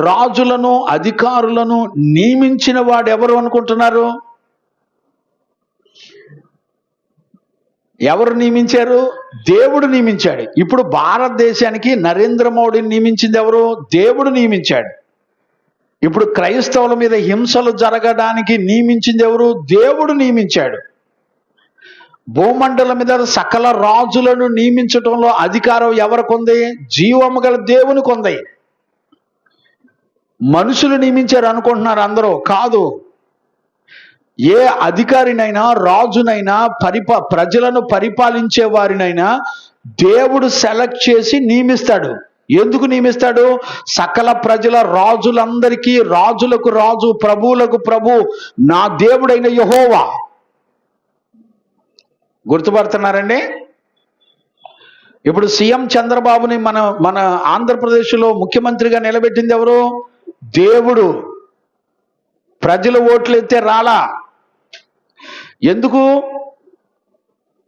రాజులను అధికారులను నియమించిన వాడు ఎవరు అనుకుంటున్నారు? ఎవరు నియమించారు? దేవుడు నియమించాడు. ఇప్పుడు భారతదేశానికి నరేంద్ర మోడీని నియమించింది ఎవరు? దేవుడు నియమించాడు. ఇప్పుడు క్రైస్తవుల మీద హింసలు జరగడానికి నియమించింది ఎవరు? దేవుడు నియమించాడు. భూమండలం మీద సకల రాజులను నియమించటంలో అధికారం ఎవరికి ఉంది? జీవము గల దేవునికి ఉంది. మనుషులు నియమించారు అనుకుంటున్నారు అందరూ. కాదు. ఏ అధికారినైనా రాజునైనా ప్రజలను పరిపాలించే వారినైనా దేవుడు సెలెక్ట్ చేసి నియమిస్తాడు. ఎందుకు నియమిస్తాడు? సకల ప్రజల రాజులందరికీ రాజులకు రాజు ప్రభువులకు ప్రభు నా దేవుడైన యెహోవా. గుర్తుపడుతున్నారండి? ఇప్పుడు సీఎం చంద్రబాబుని మన ఆంధ్రప్రదేశ్లో ముఖ్యమంత్రిగా నిలబెట్టింది ఎవరు? దేవుడు. ప్రజలు ఓట్లు ఎత్తే రాలా. ఎందుకు?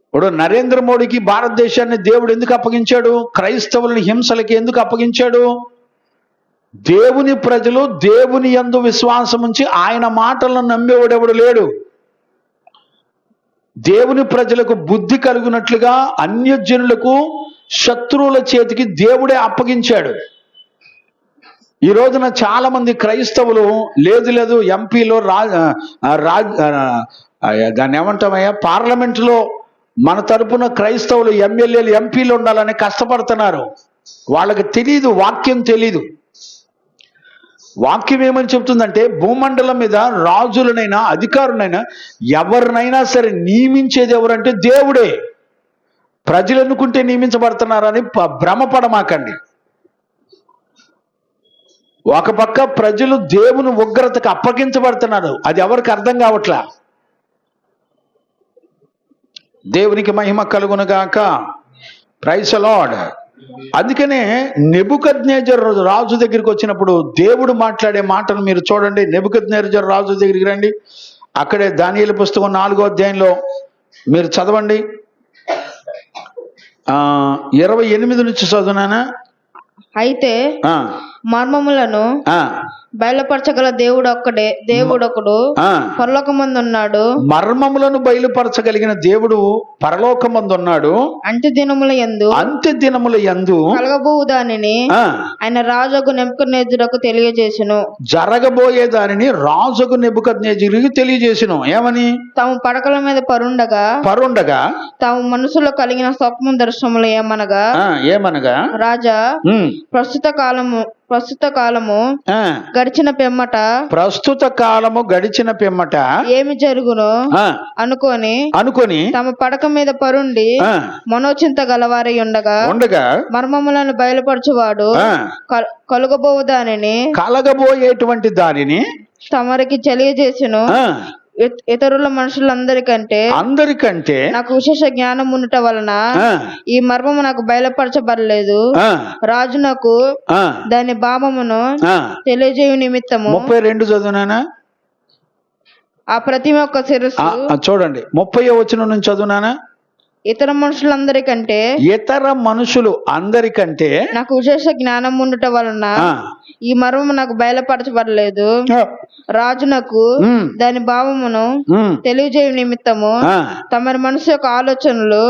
ఇప్పుడు నరేంద్ర మోడీకి భారతదేశాన్ని దేవుడు ఎందుకు అప్పగించాడు? క్రైస్తవులని హింసలకి ఎందుకు అప్పగించాడు? దేవుని ప్రజలు దేవుని యందు విశ్వాసం ఉంచి ఆయన మాటలను నమ్మేవాడెవడు లేడు. దేవుని ప్రజలకు బుద్ధి కలుగునట్లుగా అన్యజనులకు శత్రువుల చేతికి దేవుడే అప్పగించాడు. ఈ రోజున చాలా మంది క్రైస్తవులు లేదు ఎంపీలో దాన్ని ఏమంటామయ్యా, పార్లమెంటులో మన తరపున క్రైస్తవులు ఎమ్మెల్యేలు ఎంపీలు ఉండాలని కష్టపడుతున్నారు. వాళ్ళకి తెలీదు, వాక్యం తెలీదు. వాక్యం ఏమని చెప్తుందంటే భూమండలం మీద రాజులనైనా అధికారులైనా ఎవరినైనా సరే నియమించేది ఎవరంటే దేవుడే. ప్రజలు అనుకుంటే నియమించబడుతున్నారని భ్రమపడమాకండి. ఒక పక్క ప్రజలు దేవుని ఉగ్రతకు అప్పగించబడుతున్నారు, అది ఎవరికి అర్థం కావట్లా. దేవునికి మహిమ కలుగునుగాక. Praise the lord. అందుకనే నెబుకద్నెజర్ రాజు దగ్గరికి వచ్చినప్పుడు దేవుడు మాట్లాడే మాటలు మీరు చూడండి. నెబుకద్నెజర్ రాజు దగ్గరికి రండి, అక్కడే దానియేలు పుస్తకం 4వ అధ్యాయంలో మీరు చదవండి. 28 నుంచి చదువునానా. అయితే మర్మములను బయలుపరచగల దేవుడొకడు పరలోకమందున్నాడు. మర్మములను బయలుపరచగలిగిన దేవుడు పరలోకమందున్నాడు. అంత్య దినముల యందు కలగబోవు దానిని ఆయన రాజుకు నెబుకద్నెజరుకు తెలియజేసెను. జరగబోయే దానిని రాజుకు నెబుకద్నెజరుకు తెలియజేసెను. ఏమని? తాము పడకల మీద పరుండగా తాము మనసులో కలిగిన స్వప్న దర్శనములు ఏమనగా రాజా, ప్రస్తుత కాలము గడిచిన పిమ్మట ఏమి జరుగును అనుకొని తమ పడక మీద పరుండి మనోచింత గలవారై ఉండగా మర్మములను బయలుపరచువాడు కలగబోయేటువంటి దానిని తమరికి తెలియజేసెను. ఇతరుల మనుషులందరికంటే నాకు విశేష జ్ఞానం ఉండట వలన ఈ మర్మము నాకు బయలుపరచబడలేదు. రాజునకు దాని భావమును తెలియజేయు నిమిత్తము 32 చదువునానా. ఆ ప్రతిమ యొక్క శిరస్సు చూడండి 30వ వచనం నుంచి చదువునానా. ఇతర మనుషులు అందరికంటే నాకు విశేష జ్ఞానం ఉండట వలన ఈ మర్మము నాకు బయలుపరచబడలేదు. రాజునకు దాని భావమును తెలియజేయ నిమిత్తము తమరి మనసు యొక్క ఆలోచనలు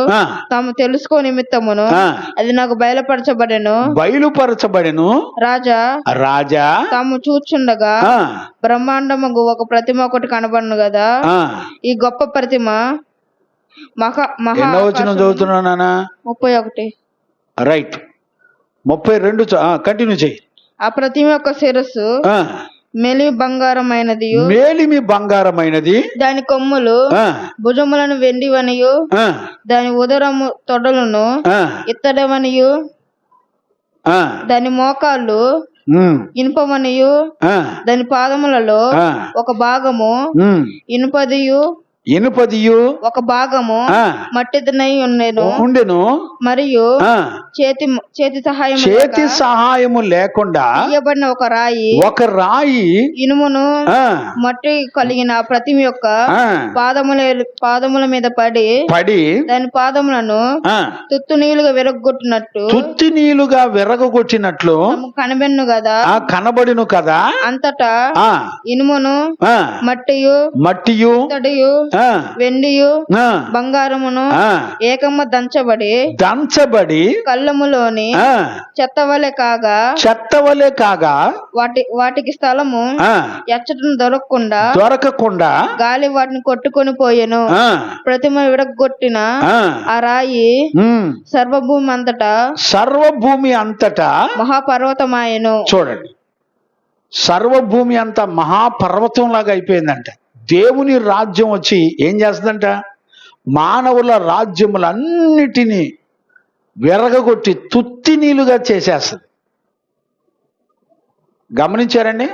తాము తెలుసుకో నిమిత్తమును అది నాకు బయలుపరచబడెను. రాజా తాము చూచుండగా బ్రహ్మాండము ఒక ప్రతిమ ఒకటి కనబడును కదా. ఈ గొప్ప ప్రతిమ చదువుతున్నా 31 రైట్. 32 కంటిన్యూ చేయి. ఆ ప్రతిమ యొక్క శిరస్సు మేలిమి బంగారమైనది, దాని కొమ్ములు భుజములను వెండివనియు, దాని ఉదరము తొడలను ఇత్తడవనియు, దాని మోకాళ్ళు ఇనుపమనియు, దాని పాదములలో ఒక భాగము ఇనుపదియు ఒక భాగము మట్టిదనై ఉండెను. మరియు చేతి సహాయము లేకుండా తీయబడిన ఒక రాయి ఇనుమును మట్టి కలిగిన ప్రతిమ యొక్క పాదముల మీద పడి దాని పాదములను తుత్తునీలుగా విరగొట్టినట్లు కనబడును కదా. అంతటా ఇనుమును మట్టియు తడియు వెండియు బంగారమును ఏకమ్మ దంచబడి కళ్ళములోని చెత్తవలె కాగా వాటికి స్థలము ఎచ్చటను దొరకకుండా గాలి వాటిని కొట్టుకొని పోయెను. ప్రతిమ విడగొట్టిన ఆ రాయి సర్వభూమి అంతటా మహాపర్వతమాయెను. చూడండి, సర్వభూమి అంతా మహాపర్వతం లాగా అయిపోయిందంట. దేవుని రాజ్యం వచ్చి ఏం చేస్తుందంట? మానవుల రాజ్యములన్నిటినీ విరగొట్టి తుత్తినీలుగా చేసేస్తుంది. గమనించారండి?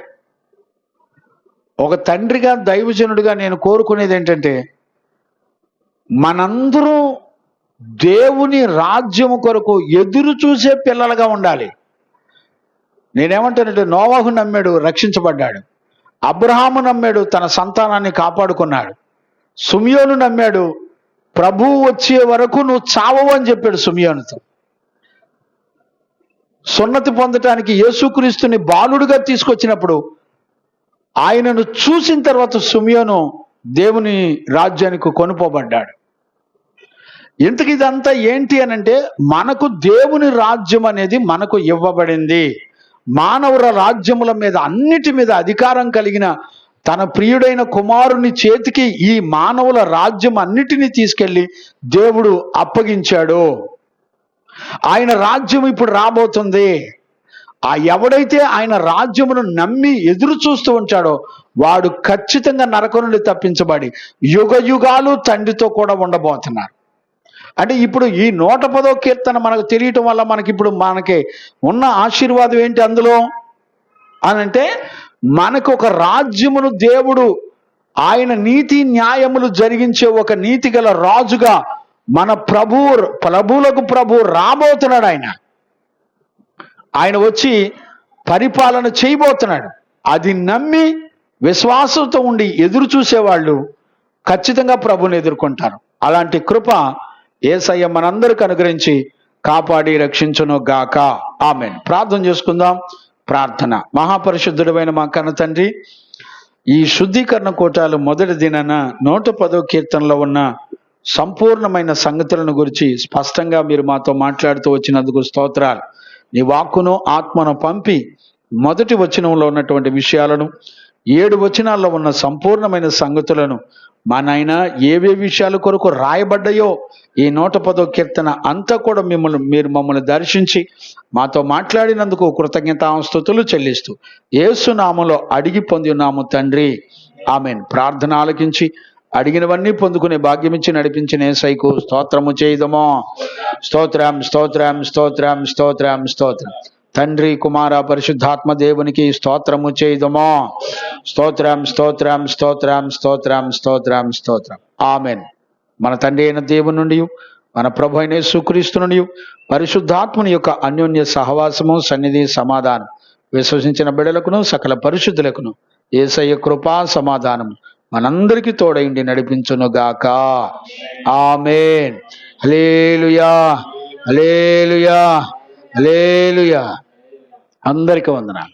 ఒక తండ్రిగా దైవజనుడిగా నేను కోరుకునేది ఏంటంటే మనందరూ దేవుని రాజ్యము కొరకు ఎదురు చూసే పిల్లలుగా ఉండాలి. నేనేమంటానంటే నోవాహు నమ్మాడు, రక్షించబడ్డాడు. అబ్రహాము నమ్మాడు, తన సంతానాన్ని కాపాడుకున్నాడు. సుమియోను నమ్మాడు, ప్రభువు వచ్చే వరకు నువ్వు చావవు అని చెప్పాడు సుమియోనుతో. సున్నతి పొందటానికి యేసుక్రీస్తుని బాలుడుగా తీసుకొచ్చినప్పుడు ఆయనను చూసిన తర్వాత సుమియోను దేవుని రాజ్యానికి కొనుపోబడ్డాడు. ఇంతకు ఇదంతా ఏంటి అనంటే మనకు దేవుని రాజ్యం అనేది మనకు ఇవ్వబడింది. మానవుల రాజ్యముల మీద అన్నిటి మీద అధికారం కలిగిన తన ప్రియుడైన కుమారుని చేతికి ఈ మానవుల రాజ్యం అన్నిటినీ తీసుకెళ్లి దేవుడు అప్పగించాడు. ఆయన రాజ్యం ఇప్పుడు రాబోతుంది. ఎవడైతే ఆయన రాజ్యమును నమ్మి ఎదురు చూస్తూ ఉంటాడో వాడు ఖచ్చితంగా నరకం నుండి తప్పించబడి యుగ యుగాలు తండ్రితో కూడా ఉండబోతున్నారు. అంటే ఇప్పుడు ఈ 110వ కీర్తన మనకు తెలియటం వల్ల మనకి ఉన్న ఆశీర్వాదం ఏంటి అందులో అనంటే, మనకు ఒక రాజ్యమును దేవుడు ఆయన నీతి న్యాయములు జరిగించే ఒక నీతి గల రాజుగా మన ప్రభువులకు ప్రభు రాబోతున్నాడు. ఆయన వచ్చి పరిపాలన చేయబోతున్నాడు. అది నమ్మి విశ్వాసంతో ఉండి ఎదురు చూసేవాళ్ళు ఖచ్చితంగా ప్రభుని ఎదుర్కొంటారు. అలాంటి కృప యేసయ్య మనందరికి అనుగ్రహించి కాపాడి రక్షించును గాక. ఆమేన్. ప్రార్థన చేసుకుందాం. ప్రార్థన. మహాపరిశుద్ధుడైన మా కన్న తండ్రి, ఈ శుద్ధీకరణ కూటాలు మొదటి దినాన 110వ కీర్తనలో ఉన్న సంపూర్ణమైన సంగతులను గురించి స్పష్టంగా మీరు మాతో మాట్లాడుతూ వచ్చినందుకు స్తోత్రాలు. నీ వాక్కును ఆత్మను పంపి మొదటి వచనంలో ఉన్నటువంటి విషయాలను 7 వచనాల్లో ఉన్న సంపూర్ణమైన సంగతులను మా నాయన ఏవే విషయాల కొరకు రాయబడ్డాయో ఈ 110వ కీర్తన అంతా కూడా మీరు మమ్మల్ని దర్శించి మాతో మాట్లాడినందుకు కృతజ్ఞతాస్తుతులు చెల్లిస్తూ యేసు నామములో అడిగి పొంది ఉన్నాము తండ్రి. ఆమేన్. ప్రార్థన ఆలకించి అడిగినవన్నీ పొందుకునే భాగ్యమిచ్చి నడిపించిన యేసయ్యకు స్తోత్రము చేయుదమో. స్తోత్రం స్తోత్రం స్తోత్రం స్తోత్రం స్తోత్రం. తండ్రి కుమార పరిశుద్ధాత్మ దేవునికి స్తోత్రము చేయుదమో. స్తోత్రం స్తోత్రం స్తోత్రం స్తోత్రం స్తోత్రం స్తోత్రం. ఆమెన్. మన తండ్రి అయిన దేవుని నుండి మన ప్రభు అయిన యేసుక్రీస్తు నుండి పరిశుద్ధాత్మని యొక్క అన్యోన్య సహవాసము సన్నిధి సమాధానం విశ్వసించిన బిడ్డలకును సకల పరిశుద్ధులకును యేసయ్య కృపా సమాధానం మనందరికీ తోడైండి నడిపించును గాక. ఆమేన్. హల్లెలూయా హల్లెలూయా హల్లెలూయా. అందరికీ వందనాలు.